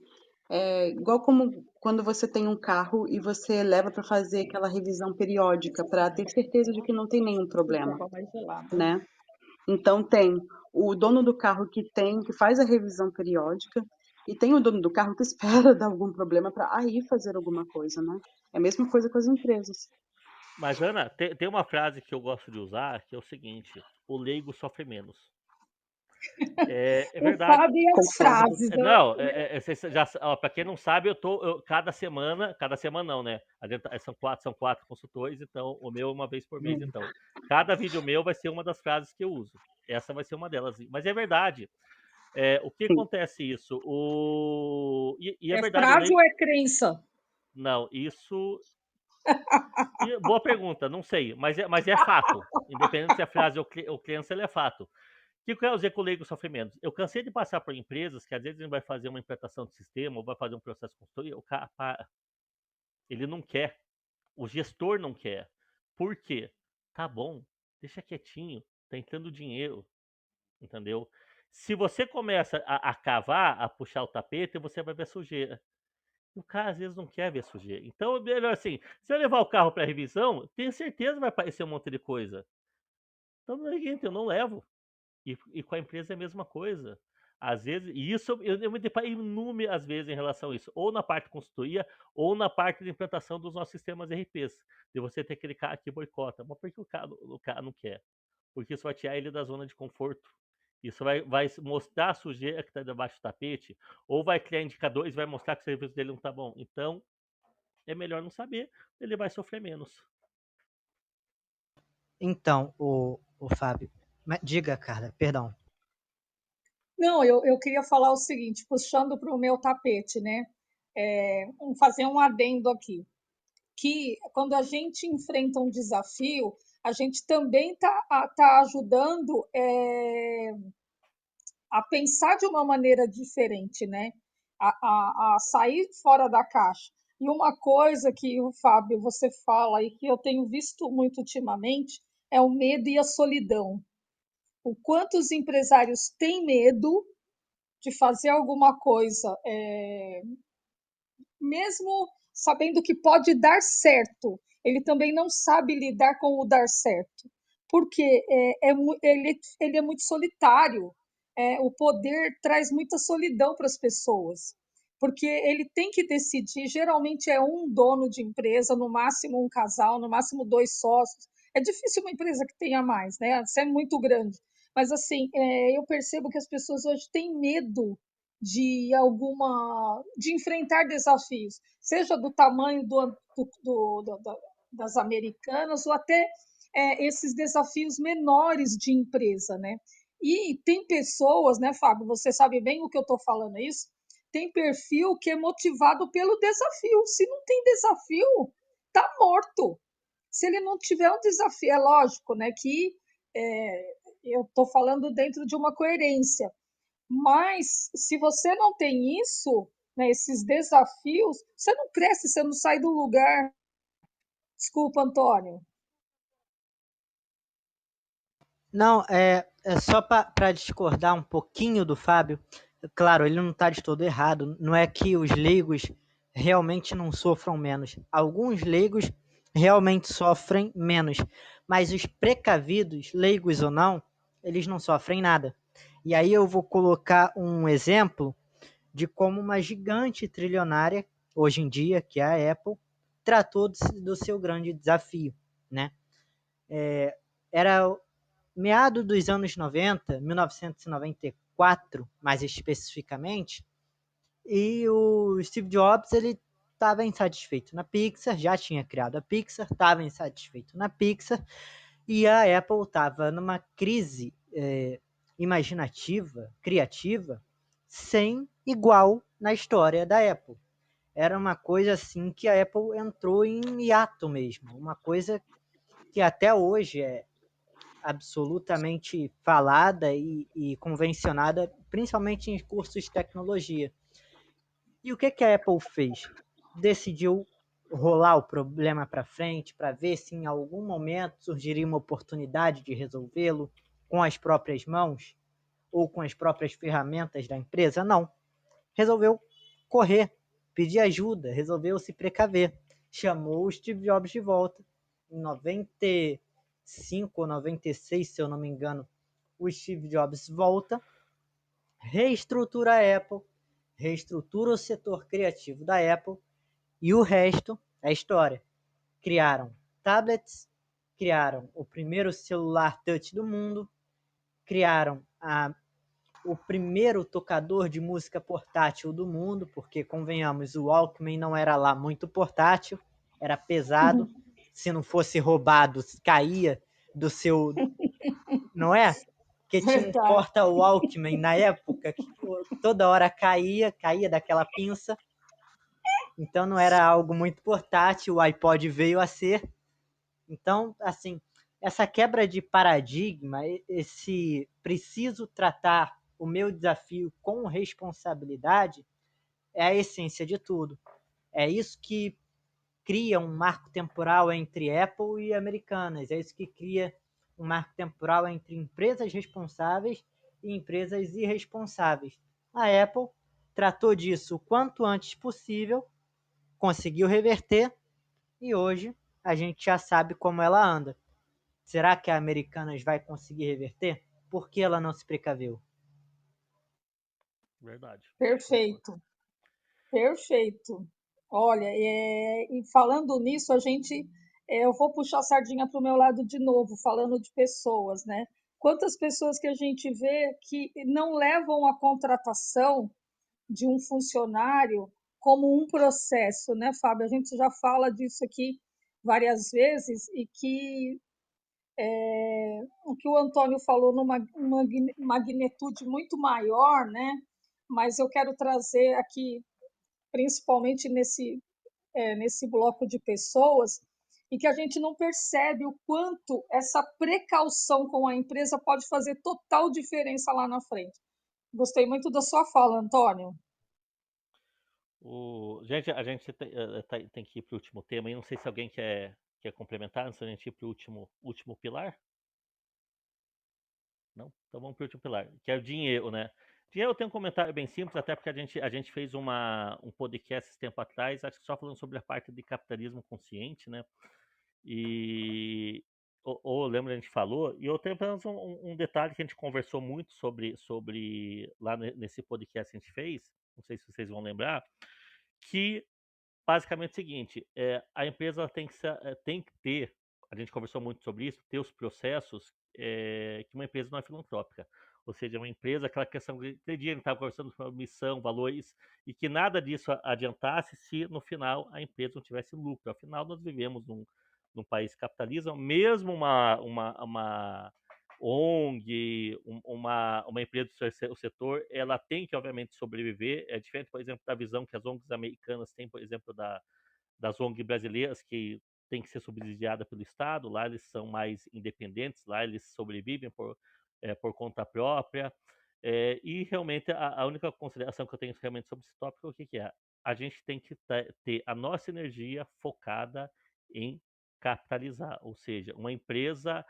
Igual como quando você tem um carro e você leva para fazer aquela revisão periódica para ter certeza de que não tem nenhum problema, Água mais gelada. né? Então tem o dono do carro que faz a revisão periódica e tem o dono do carro que espera dar algum problema para aí fazer alguma coisa, né? É a mesma coisa com as empresas. Mas, Ana, tem uma frase que eu gosto de usar, que é o seguinte: o leigo sofre menos. É O verdade. Fábio e as Concordo. frases. Não, vocês já, para quem não sabe, cada semana não, né? São quatro consultores, então o meu é uma vez por mês, então. Cada vídeo meu vai ser uma das frases que eu uso. Essa vai ser uma delas. Mas é verdade. O que Sim. acontece isso? E é É verdade, frase ou é crença? Não, isso. Boa pergunta, não sei, mas é fato. Independente se a frase ou crença, ele é fato. O que eu quero dizer com o leigo sofre menos? Eu cansei de passar por empresas que às vezes ele vai fazer uma implantação de sistema ou vai fazer um processo de consultoria, o cara ele não quer, o gestor não quer. Por quê? Tá bom, deixa quietinho, tá entrando dinheiro, entendeu? Se você começa a cavar, a puxar o tapete, você vai ver sujeira. O cara às vezes não quer ver sujeira. Então, é melhor assim, se eu levar o carro para revisão, tenho certeza que vai aparecer um monte de coisa. Então, não é seguinte, eu não levo. E com a empresa é a mesma coisa. Às vezes, e isso eu me deparei inúmeras vezes em relação a isso, ou na parte de consultoria, ou na parte de implantação dos nossos sistemas RPs. De você ter aquele cara que boicota. Mas por que o cara não quer? Porque isso vai tirar ele da zona de conforto. Isso vai mostrar a sujeira que está debaixo do tapete, ou vai criar indicadores, vai mostrar que o serviço dele não está bom. Então, é melhor não saber, ele vai sofrer menos. Então, o Fábio, diga, Carla, perdão. Não, eu queria falar o seguinte, puxando para o meu tapete, né? Fazer um adendo aqui. Que quando a gente enfrenta um desafio, a gente também tá ajudando a pensar de uma maneira diferente, né? A sair fora da caixa. E uma coisa que o Fábio, você fala e que eu tenho visto muito ultimamente é o medo e a solidão. O quanto os empresários têm medo de fazer alguma coisa, mesmo sabendo que pode dar certo, ele também não sabe lidar com o dar certo, porque ele é muito solitário. O poder traz muita solidão para as pessoas, porque ele tem que decidir. Geralmente é um dono de empresa, no máximo um casal, no máximo dois sócios. É difícil uma empresa que tenha mais, né? Isso é muito grande. Mas assim, eu percebo que as pessoas hoje têm medo de enfrentar desafios, seja do tamanho das americanas ou até esses desafios menores de empresa, né? E tem pessoas, né, Fábio? Você sabe bem o que eu estou falando, é isso? Tem perfil que é motivado pelo desafio. Se não tem desafio, tá morto. Se ele não tiver um desafio, é lógico, né? Que eu estou falando dentro de uma coerência. Mas se você não tem isso, né, esses desafios, você não cresce, você não sai do lugar. Desculpa, Antônio. Não, é só para discordar um pouquinho do Fábio. Claro, ele não está de todo errado. Não é que os leigos realmente não sofram menos. Alguns leigos realmente sofrem menos, mas os precavidos, leigos ou não, eles não sofrem nada. E aí eu vou colocar um exemplo de como uma gigante trilionária, hoje em dia, que é a Apple, tratou do seu grande desafio, né? Era meado dos anos 90, 1994, mais especificamente, e o Steve Jobs ele estava insatisfeito na Pixar, já tinha criado a Pixar, estava insatisfeito na Pixar, e a Apple estava numa crise imaginativa, criativa, sem igual na história da Apple. Era uma coisa assim que a Apple entrou em hiato mesmo, uma coisa que até hoje é absolutamente falada e convencionada, principalmente em cursos de tecnologia. E o que a Apple fez? Decidiu rolar o problema para frente para ver se em algum momento surgiria uma oportunidade de resolvê-lo com as próprias mãos ou com as próprias ferramentas da empresa? Não. Resolveu correr pedir ajuda, resolveu se precaver. Chamou o Steve Jobs de volta. Em 95 ou 96, se eu não me engano, o Steve Jobs volta, reestrutura a Apple, reestrutura o setor criativo da Apple, e o resto é história. Criaram tablets, criaram o primeiro celular touch do mundo, criaram o primeiro tocador de música portátil do mundo, porque, convenhamos, o Walkman não era lá muito portátil, era pesado, se não fosse roubado, caía do seu... Não é? Porque tinha um Verdade. porta-Walkman na época, que toda hora caía daquela pinça, então não era algo muito portátil, o iPod veio a ser. Então, assim, essa quebra de paradigma, esse preciso tratar o meu desafio com responsabilidade, é a essência de tudo. É isso que cria um marco temporal entre Apple e Americanas, é isso que cria um marco temporal entre empresas responsáveis e empresas irresponsáveis. A Apple tratou disso o quanto antes possível, conseguiu reverter, e hoje a gente já sabe como ela anda. Será que a Americanas vai conseguir reverter? Por que ela não se precaveu? Verdade. Perfeito, perfeito. Olha, e falando nisso, eu vou puxar a sardinha para o meu lado de novo, falando de pessoas, né? Quantas pessoas que a gente vê que não levam a contratação de um funcionário como um processo, né, Fábio? A gente já fala disso aqui várias vezes e que o que o Antônio falou numa magnitude muito maior, né? Mas eu quero trazer aqui, principalmente nesse bloco de pessoas, e que a gente não percebe o quanto essa precaução com a empresa pode fazer total diferença lá na frente. Gostei muito da sua fala, Antônio. Gente, a gente tem que ir para o último tema. E não sei se alguém quer complementar antes da gente ir para o último pilar. Não? Então vamos para o último pilar, que é o dinheiro, né? Dinheiro, eu tenho um comentário bem simples, até porque a gente fez um podcast esse tempo atrás, acho que só falando sobre a parte de capitalismo consciente, né? E ou lembra, a gente falou, e eu tenho apenas um detalhe que a gente conversou muito sobre lá nesse podcast que a gente fez, não sei se vocês vão lembrar, que basicamente é o seguinte, a empresa tem que ter, a gente conversou muito sobre isso, ter os processos que uma empresa não é filantrópica. Ou seja, uma empresa, aquela questão de dia a gente estava conversando sobre missão, valores, e que nada disso adiantasse se no final a empresa não tivesse lucro. Afinal, nós vivemos num país capitalista, mesmo uma ONG, uma empresa do setor, ela tem que, obviamente, sobreviver. É diferente, por exemplo, da visão que as ONGs americanas têm, por exemplo, das ONGs brasileiras, que tem que ser subsidiada pelo Estado. Lá eles são mais independentes, lá eles sobrevivem por conta própria. E realmente a única consideração que eu tenho realmente sobre esse tópico é o que é? A gente tem que ter a nossa energia focada em capitalizar, ou seja, a empresa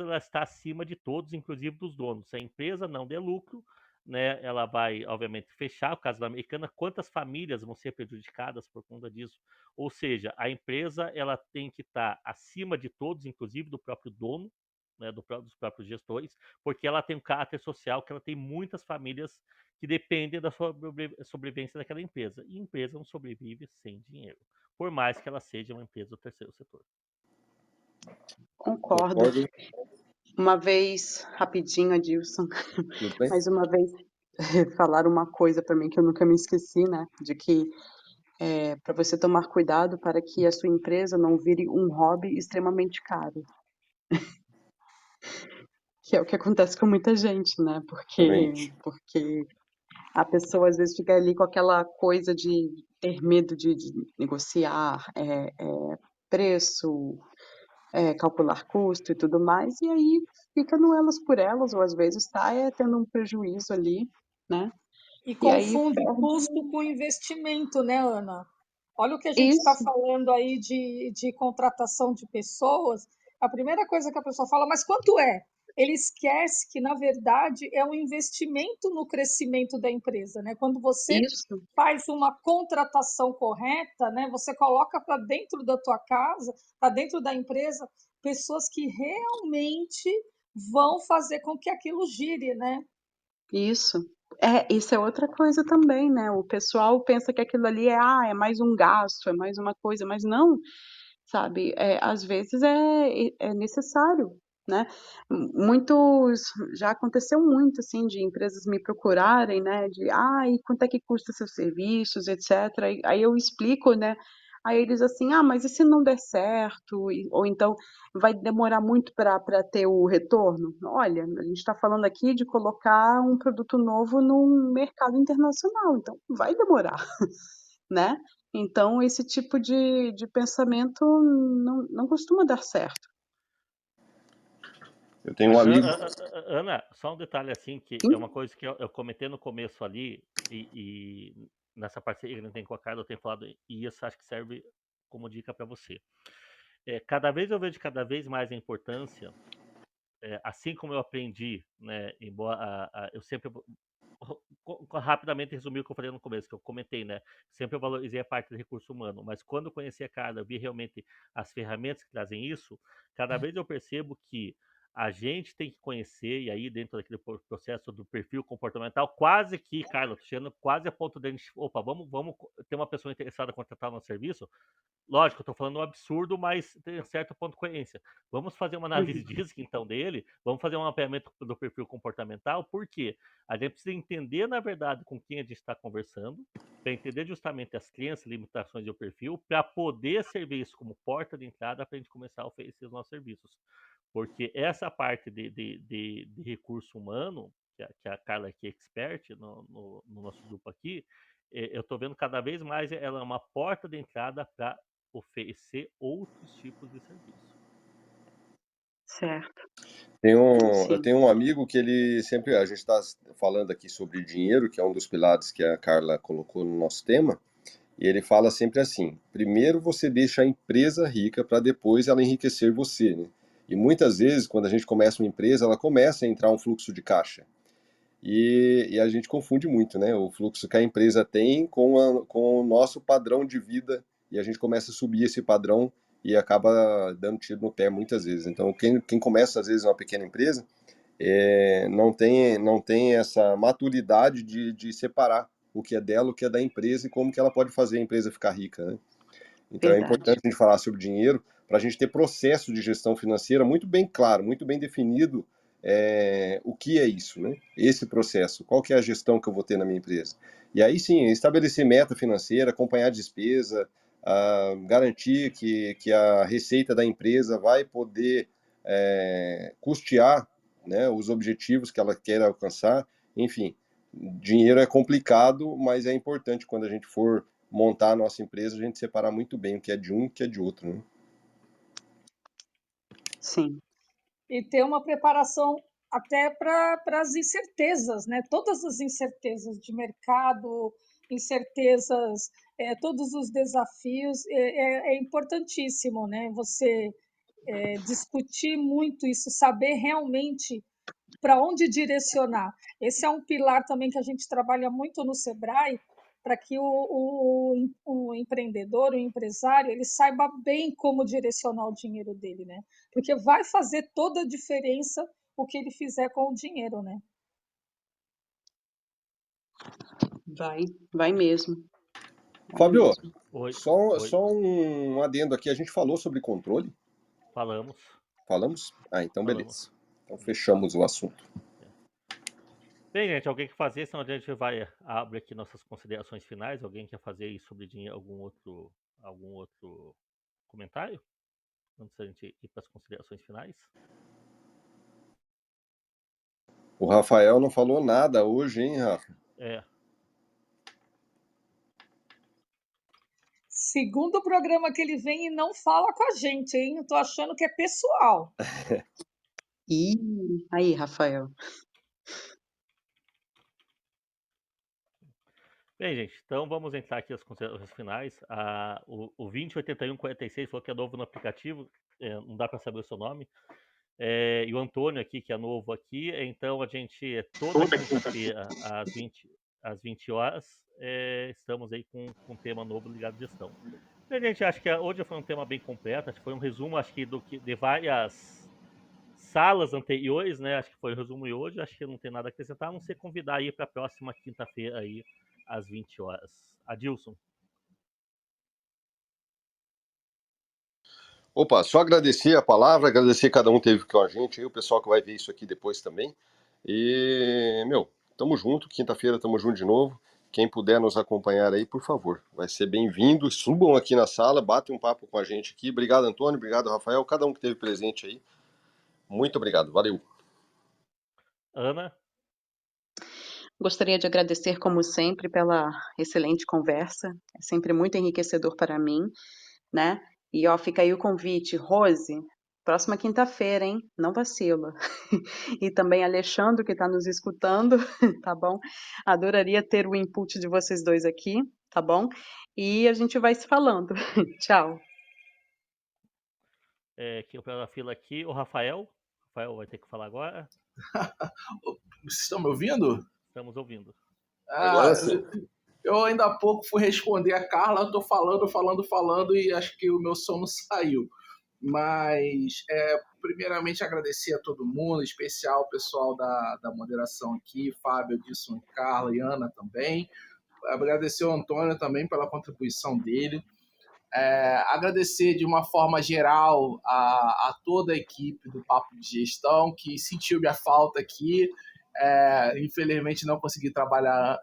ela está acima de todos, inclusive dos donos. Se a empresa não der lucro, né, ela vai, obviamente, fechar. O caso da Americana, quantas famílias vão ser prejudicadas por conta disso? Ou seja, a empresa ela tem que estar acima de todos, inclusive do próprio dono, né, dos próprios gestores, porque ela tem um caráter social, que ela tem muitas famílias que dependem da sobrevivência daquela empresa. E a empresa não sobrevive sem dinheiro, por mais que ela seja uma empresa do terceiro setor. Concordo. Uma vez, rapidinho, Adilson, mais uma vez falaram uma coisa para mim que eu nunca me esqueci, né? De que para você tomar cuidado para que a sua empresa não vire um hobby extremamente caro. Que é o que acontece com muita gente, né? Porque a pessoa às vezes fica ali com aquela coisa de ter medo de negociar preço, calcular custo e tudo mais, e aí fica no elas por elas, ou às vezes está tendo um prejuízo ali, né? E aí confunde custo com investimento, né, Ana? Olha o que a gente está Isso. falando aí de contratação de pessoas. A primeira coisa que a pessoa fala, mas quanto é? ele esquece que, na verdade, é um investimento no crescimento da empresa, né? Quando você Isso, faz uma contratação correta, né? Você coloca para dentro da tua casa, para dentro da empresa, pessoas que realmente vão fazer com que aquilo gire, né? isso. Isso é outra coisa também, né? O pessoal pensa que aquilo ali é mais um gasto, é mais uma coisa, mas não, sabe? Às vezes é necessário, né? Muitos, já aconteceu muito, assim, de empresas me procurarem, né? E quanto é que custa seus serviços, etc. Aí eu explico, né? Aí eles assim, mas e se não der certo? Ou então vai demorar muito para ter o retorno? Olha, a gente está falando aqui de colocar um produto novo no mercado internacional, então vai demorar, né? Então, esse tipo de pensamento não costuma dar certo. Eu tenho um amigo. Ana, só um detalhe assim, que Sim? é uma coisa que eu comentei no começo ali, e nessa parceria que a gente tem com a Carla, eu tenho falado, e isso acho que serve como dica para você. Cada vez eu vejo cada vez mais a importância, assim como eu aprendi, né, embora eu sempre rapidamente resumir o que eu falei no começo, que eu comentei, né? Sempre eu valorizei a parte do recurso humano, mas quando eu conheci a Carla, eu vi realmente as ferramentas que trazem isso, cada vez eu percebo que a gente tem que conhecer, e aí dentro daquele processo do perfil comportamental, quase que, Carla, tô chegando quase a ponto de a gente, opa, vamos ter uma pessoa interessada em contratar o nosso serviço. Lógico, eu tô falando um absurdo, mas tem um certo ponto de coerência. Vamos fazer uma análise Uhum. disso, então, dele. Vamos fazer um mapeamento do perfil comportamental. Por quê? A gente precisa entender, na verdade, com quem a gente está conversando, para entender justamente as crenças, limitações do perfil, para poder servir isso como porta de entrada para a gente começar a oferecer os nossos serviços. Porque essa parte de recurso humano, que a Carla aqui é expert no nosso grupo aqui, eu estou vendo cada vez mais ela é uma porta de entrada para oferecer outros tipos de serviço. Certo, Eu sim. tenho um amigo que ele sempre. A gente está falando aqui sobre dinheiro, que é um dos pilares que a Carla colocou no nosso tema, e ele fala sempre assim: primeiro você deixa a empresa rica para depois ela enriquecer você, né? E muitas vezes, quando a gente começa uma empresa, ela começa a entrar um fluxo de caixa. E a gente confunde muito, né? O fluxo que a empresa tem com o nosso padrão de vida, e a gente começa a subir esse padrão e acaba dando tiro no pé muitas vezes. Então, quem começa, às vezes, uma pequena empresa, não tem essa maturidade de separar o que é dela, o que é da empresa e como que ela pode fazer a empresa ficar rica, né? Então é Verdade. importante a gente falar sobre dinheiro para a gente ter processo de gestão financeira muito bem claro, muito bem definido, o que é isso, né? Esse processo, qual que é a gestão que eu vou ter na minha empresa. E aí sim, estabelecer meta financeira, acompanhar a despesa, garantir que a receita da empresa vai poder custear, né, os objetivos que ela quer alcançar. Enfim, dinheiro é complicado, mas é importante quando a gente for montar a nossa empresa, a gente separar muito bem o que é de um e o que é de outro, né? Sim, E ter uma preparação até para as incertezas, né? Todas as incertezas de mercado, incertezas, todos os desafios, é importantíssimo, né? Você discutir muito isso, saber realmente para onde direcionar. Esse é um pilar também que a gente trabalha muito no Sebrae, para que o empreendedor, o empresário, ele saiba bem como direcionar o dinheiro dele, né? Porque vai fazer toda a diferença o que ele fizer com o dinheiro, né? vai mesmo, vai Fábio, mesmo. Oi, oi, só um adendo aqui. A gente falou sobre controle? falamos, Falamos? Então falamos. beleza. Então fechamos o assunto. Bem, gente, alguém quer fazer, senão a gente vai abrir aqui nossas considerações finais. Alguém quer fazer aí sobre dinheiro, algum outro comentário? Antes da gente ir para as considerações finais. O Rafael não falou nada hoje, hein, Rafa? É, Segundo programa que ele vem e não fala com a gente, hein? Eu tô achando que é pessoal. Aí, Rafael. bem, gente, então vamos entrar aqui nas considerações finais. O 208146 falou que é novo no aplicativo, não dá para saber o seu nome. E o Antônio aqui, que é novo aqui, então a gente, toda quinta-feira, às 20 horas, estamos aí com um tema novo ligado à gestão. A gente acha que hoje foi um tema bem completo, acho que foi um resumo, acho que de várias salas anteriores, né? Acho que foi o resumo de hoje, acho que não tem nada a acrescentar, a não ser convidar aí para a próxima quinta-feira aí, às 20 horas. Adilson. Opa, só agradecer a palavra, agradecer cada um que esteve com a gente, aí o pessoal que vai ver isso aqui depois também. E, tamo junto, quinta-feira tamo junto de novo. Quem puder nos acompanhar aí, por favor, vai ser bem-vindo. Subam aqui na sala, batem um papo com a gente aqui. Obrigado, Antônio, obrigado, Rafael, cada um que esteve presente aí. Muito obrigado, valeu. Ana. Gostaria de agradecer, como sempre, pela excelente conversa. É sempre muito enriquecedor para mim, né? E ó, fica aí o convite, Rose, próxima quinta-feira, hein? Não vacila. E também Alexandre, que está nos escutando, tá bom? Adoraria ter o input de vocês dois aqui, tá bom? E a gente vai se falando. Tchau. Aqui pela fila aqui, o Rafael. Rafael vai ter que falar agora. Vocês estão me ouvindo? Estamos ouvindo. Agora sim. Eu ainda há pouco fui responder a Carla, eu tô falando e acho que o meu som não saiu. Mas, primeiramente, agradecer a todo mundo, em especial o pessoal da moderação aqui, Fábio, Edson, Carla e Ana também. Agradecer ao Antônio também pela contribuição dele. Agradecer de uma forma geral a toda a equipe do Papo de Gestão que sentiu minha falta aqui. Infelizmente não consegui trabalhar,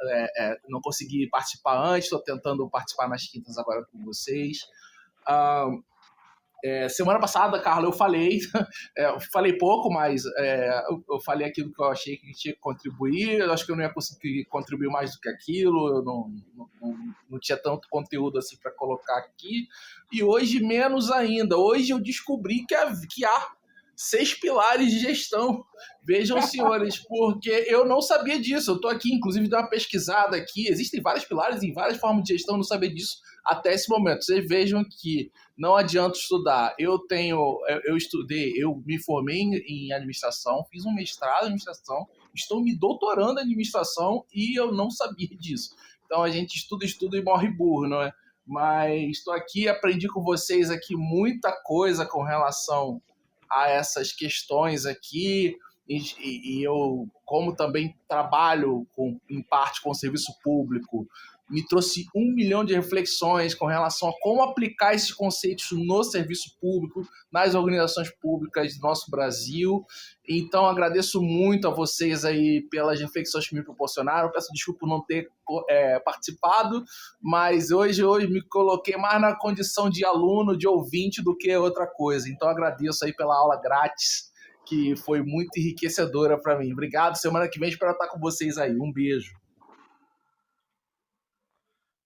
não consegui participar antes, estou tentando participar nas quintas agora com vocês. Semana passada, Carla, eu falei pouco, mas eu falei aquilo que eu achei que tinha que contribuir. Eu acho que eu não ia conseguir contribuir mais do que aquilo, eu não tinha tanto conteúdo assim para colocar aqui. E hoje, menos ainda. Hoje eu descobri que há 6 pilares de gestão. Vejam, senhores, porque eu não sabia disso. Eu estou aqui, inclusive, dei uma pesquisada aqui. Existem vários pilares em várias formas de gestão, eu não sabia disso até esse momento. Vocês vejam que não adianta estudar. Eu estudei, eu me formei em administração, fiz um mestrado em administração, estou me doutorando em administração e eu não sabia disso. Então a gente estuda e morre burro, não é? Mas estou aqui, aprendi com vocês aqui muita coisa com relação a essas questões aqui. E eu, como também trabalho em parte com o serviço público, me trouxe 1 milhão de reflexões com relação a como aplicar esses conceitos no serviço público, nas organizações públicas do nosso Brasil. Então, agradeço muito a vocês aí pelas reflexões que me proporcionaram. Peço desculpa por não ter participado, mas hoje me coloquei mais na condição de aluno, de ouvinte, do que outra coisa. Então, agradeço aí pela aula grátis, que foi muito enriquecedora para mim. Obrigado. Semana que vem espero estar com vocês aí. Um beijo.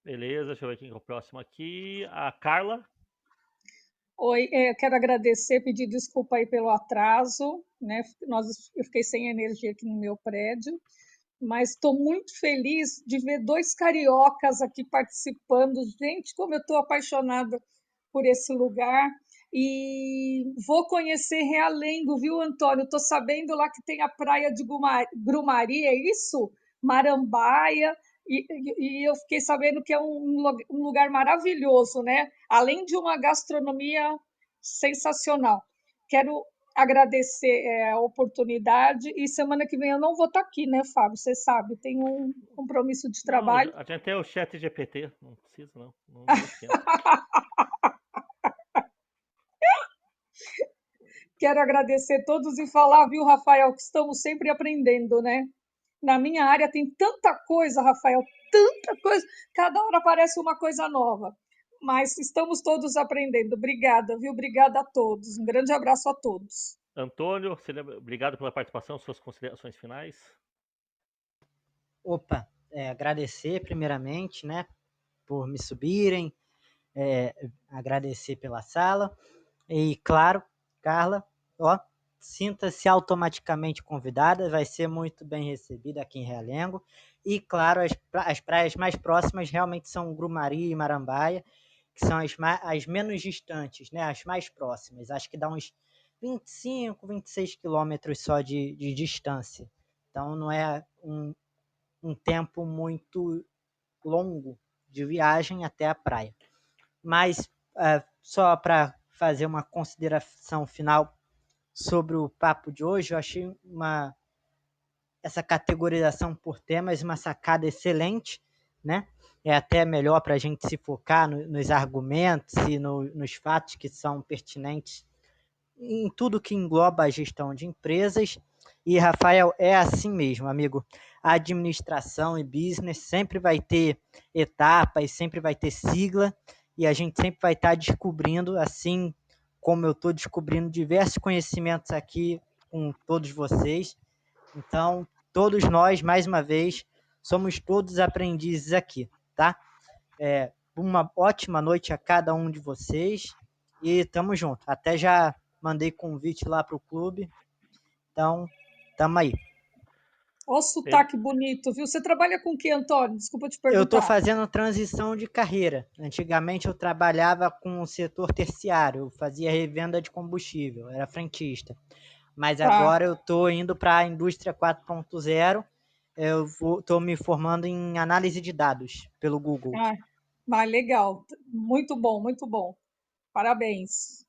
Beleza, deixa eu ver quem é o próximo aqui. A Carla. Oi, eu quero agradecer, pedir desculpa aí pelo atraso, né? Eu fiquei sem energia aqui no meu prédio, mas estou muito feliz de ver 2 cariocas aqui participando. Gente, como eu estou apaixonada por esse lugar. E vou conhecer Realengo, viu, Antônio? Estou sabendo lá que tem a praia de Grumari, é isso? Marambaia. E eu fiquei sabendo que é um lugar maravilhoso, né? Além de uma gastronomia sensacional. Quero agradecer a oportunidade e semana que vem eu não vou estar aqui, né, Fábio? Você sabe, tenho um compromisso de trabalho. Não, a gente tem o chat GPT, não precisa não esquenta. Quero agradecer a todos e falar, viu, Rafael, que estamos sempre aprendendo, né? Na minha área tem tanta coisa, Rafael, tanta coisa. Cada hora aparece uma coisa nova. Mas estamos todos aprendendo. Obrigada, viu? Obrigada a todos. Um grande abraço a todos. Antônio, obrigado pela participação, suas considerações finais. Opa, agradecer primeiramente, né, por me subirem, agradecer pela sala e, claro, Carla, sinta-se automaticamente convidada, vai ser muito bem recebida aqui em Realengo. E, claro, as praias mais próximas realmente são Grumari e Marambaia, que são as menos distantes, né? As mais próximas. Acho que dá uns 25, 26 quilômetros só de distância. Então não é um tempo muito longo de viagem até a praia. Mas só para fazer uma consideração final sobre o papo de hoje, eu achei essa categorização por temas uma sacada excelente, né? É até melhor para a gente se focar nos argumentos e nos fatos que são pertinentes em tudo que engloba a gestão de empresas. E, Rafael, é assim mesmo, amigo. A administração e business sempre vai ter etapas, sempre vai ter sigla, e a gente sempre vai estar descobrindo, assim como eu estou descobrindo diversos conhecimentos aqui com todos vocês. Então, todos nós, mais uma vez, somos todos aprendizes aqui, tá? Uma ótima noite a cada um de vocês e tamo junto. Até já mandei convite lá pro clube. Então, tamo aí. Olha o sotaque bonito, viu? Você trabalha com o que, Antônio? Desculpa te perguntar. Eu estou fazendo transição de carreira. Antigamente eu trabalhava com o setor terciário, eu fazia revenda de combustível, era frentista. Mas agora eu estou indo para a indústria 4.0, eu estou me formando em análise de dados pelo Google. Legal, muito bom, muito bom. Parabéns.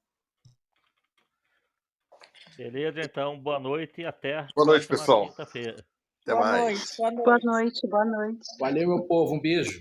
Beleza, então, boa noite e até Boa noite, pessoal. quinta-feira. Até mais. Boa noite, boa noite. Valeu, meu povo. Um beijo.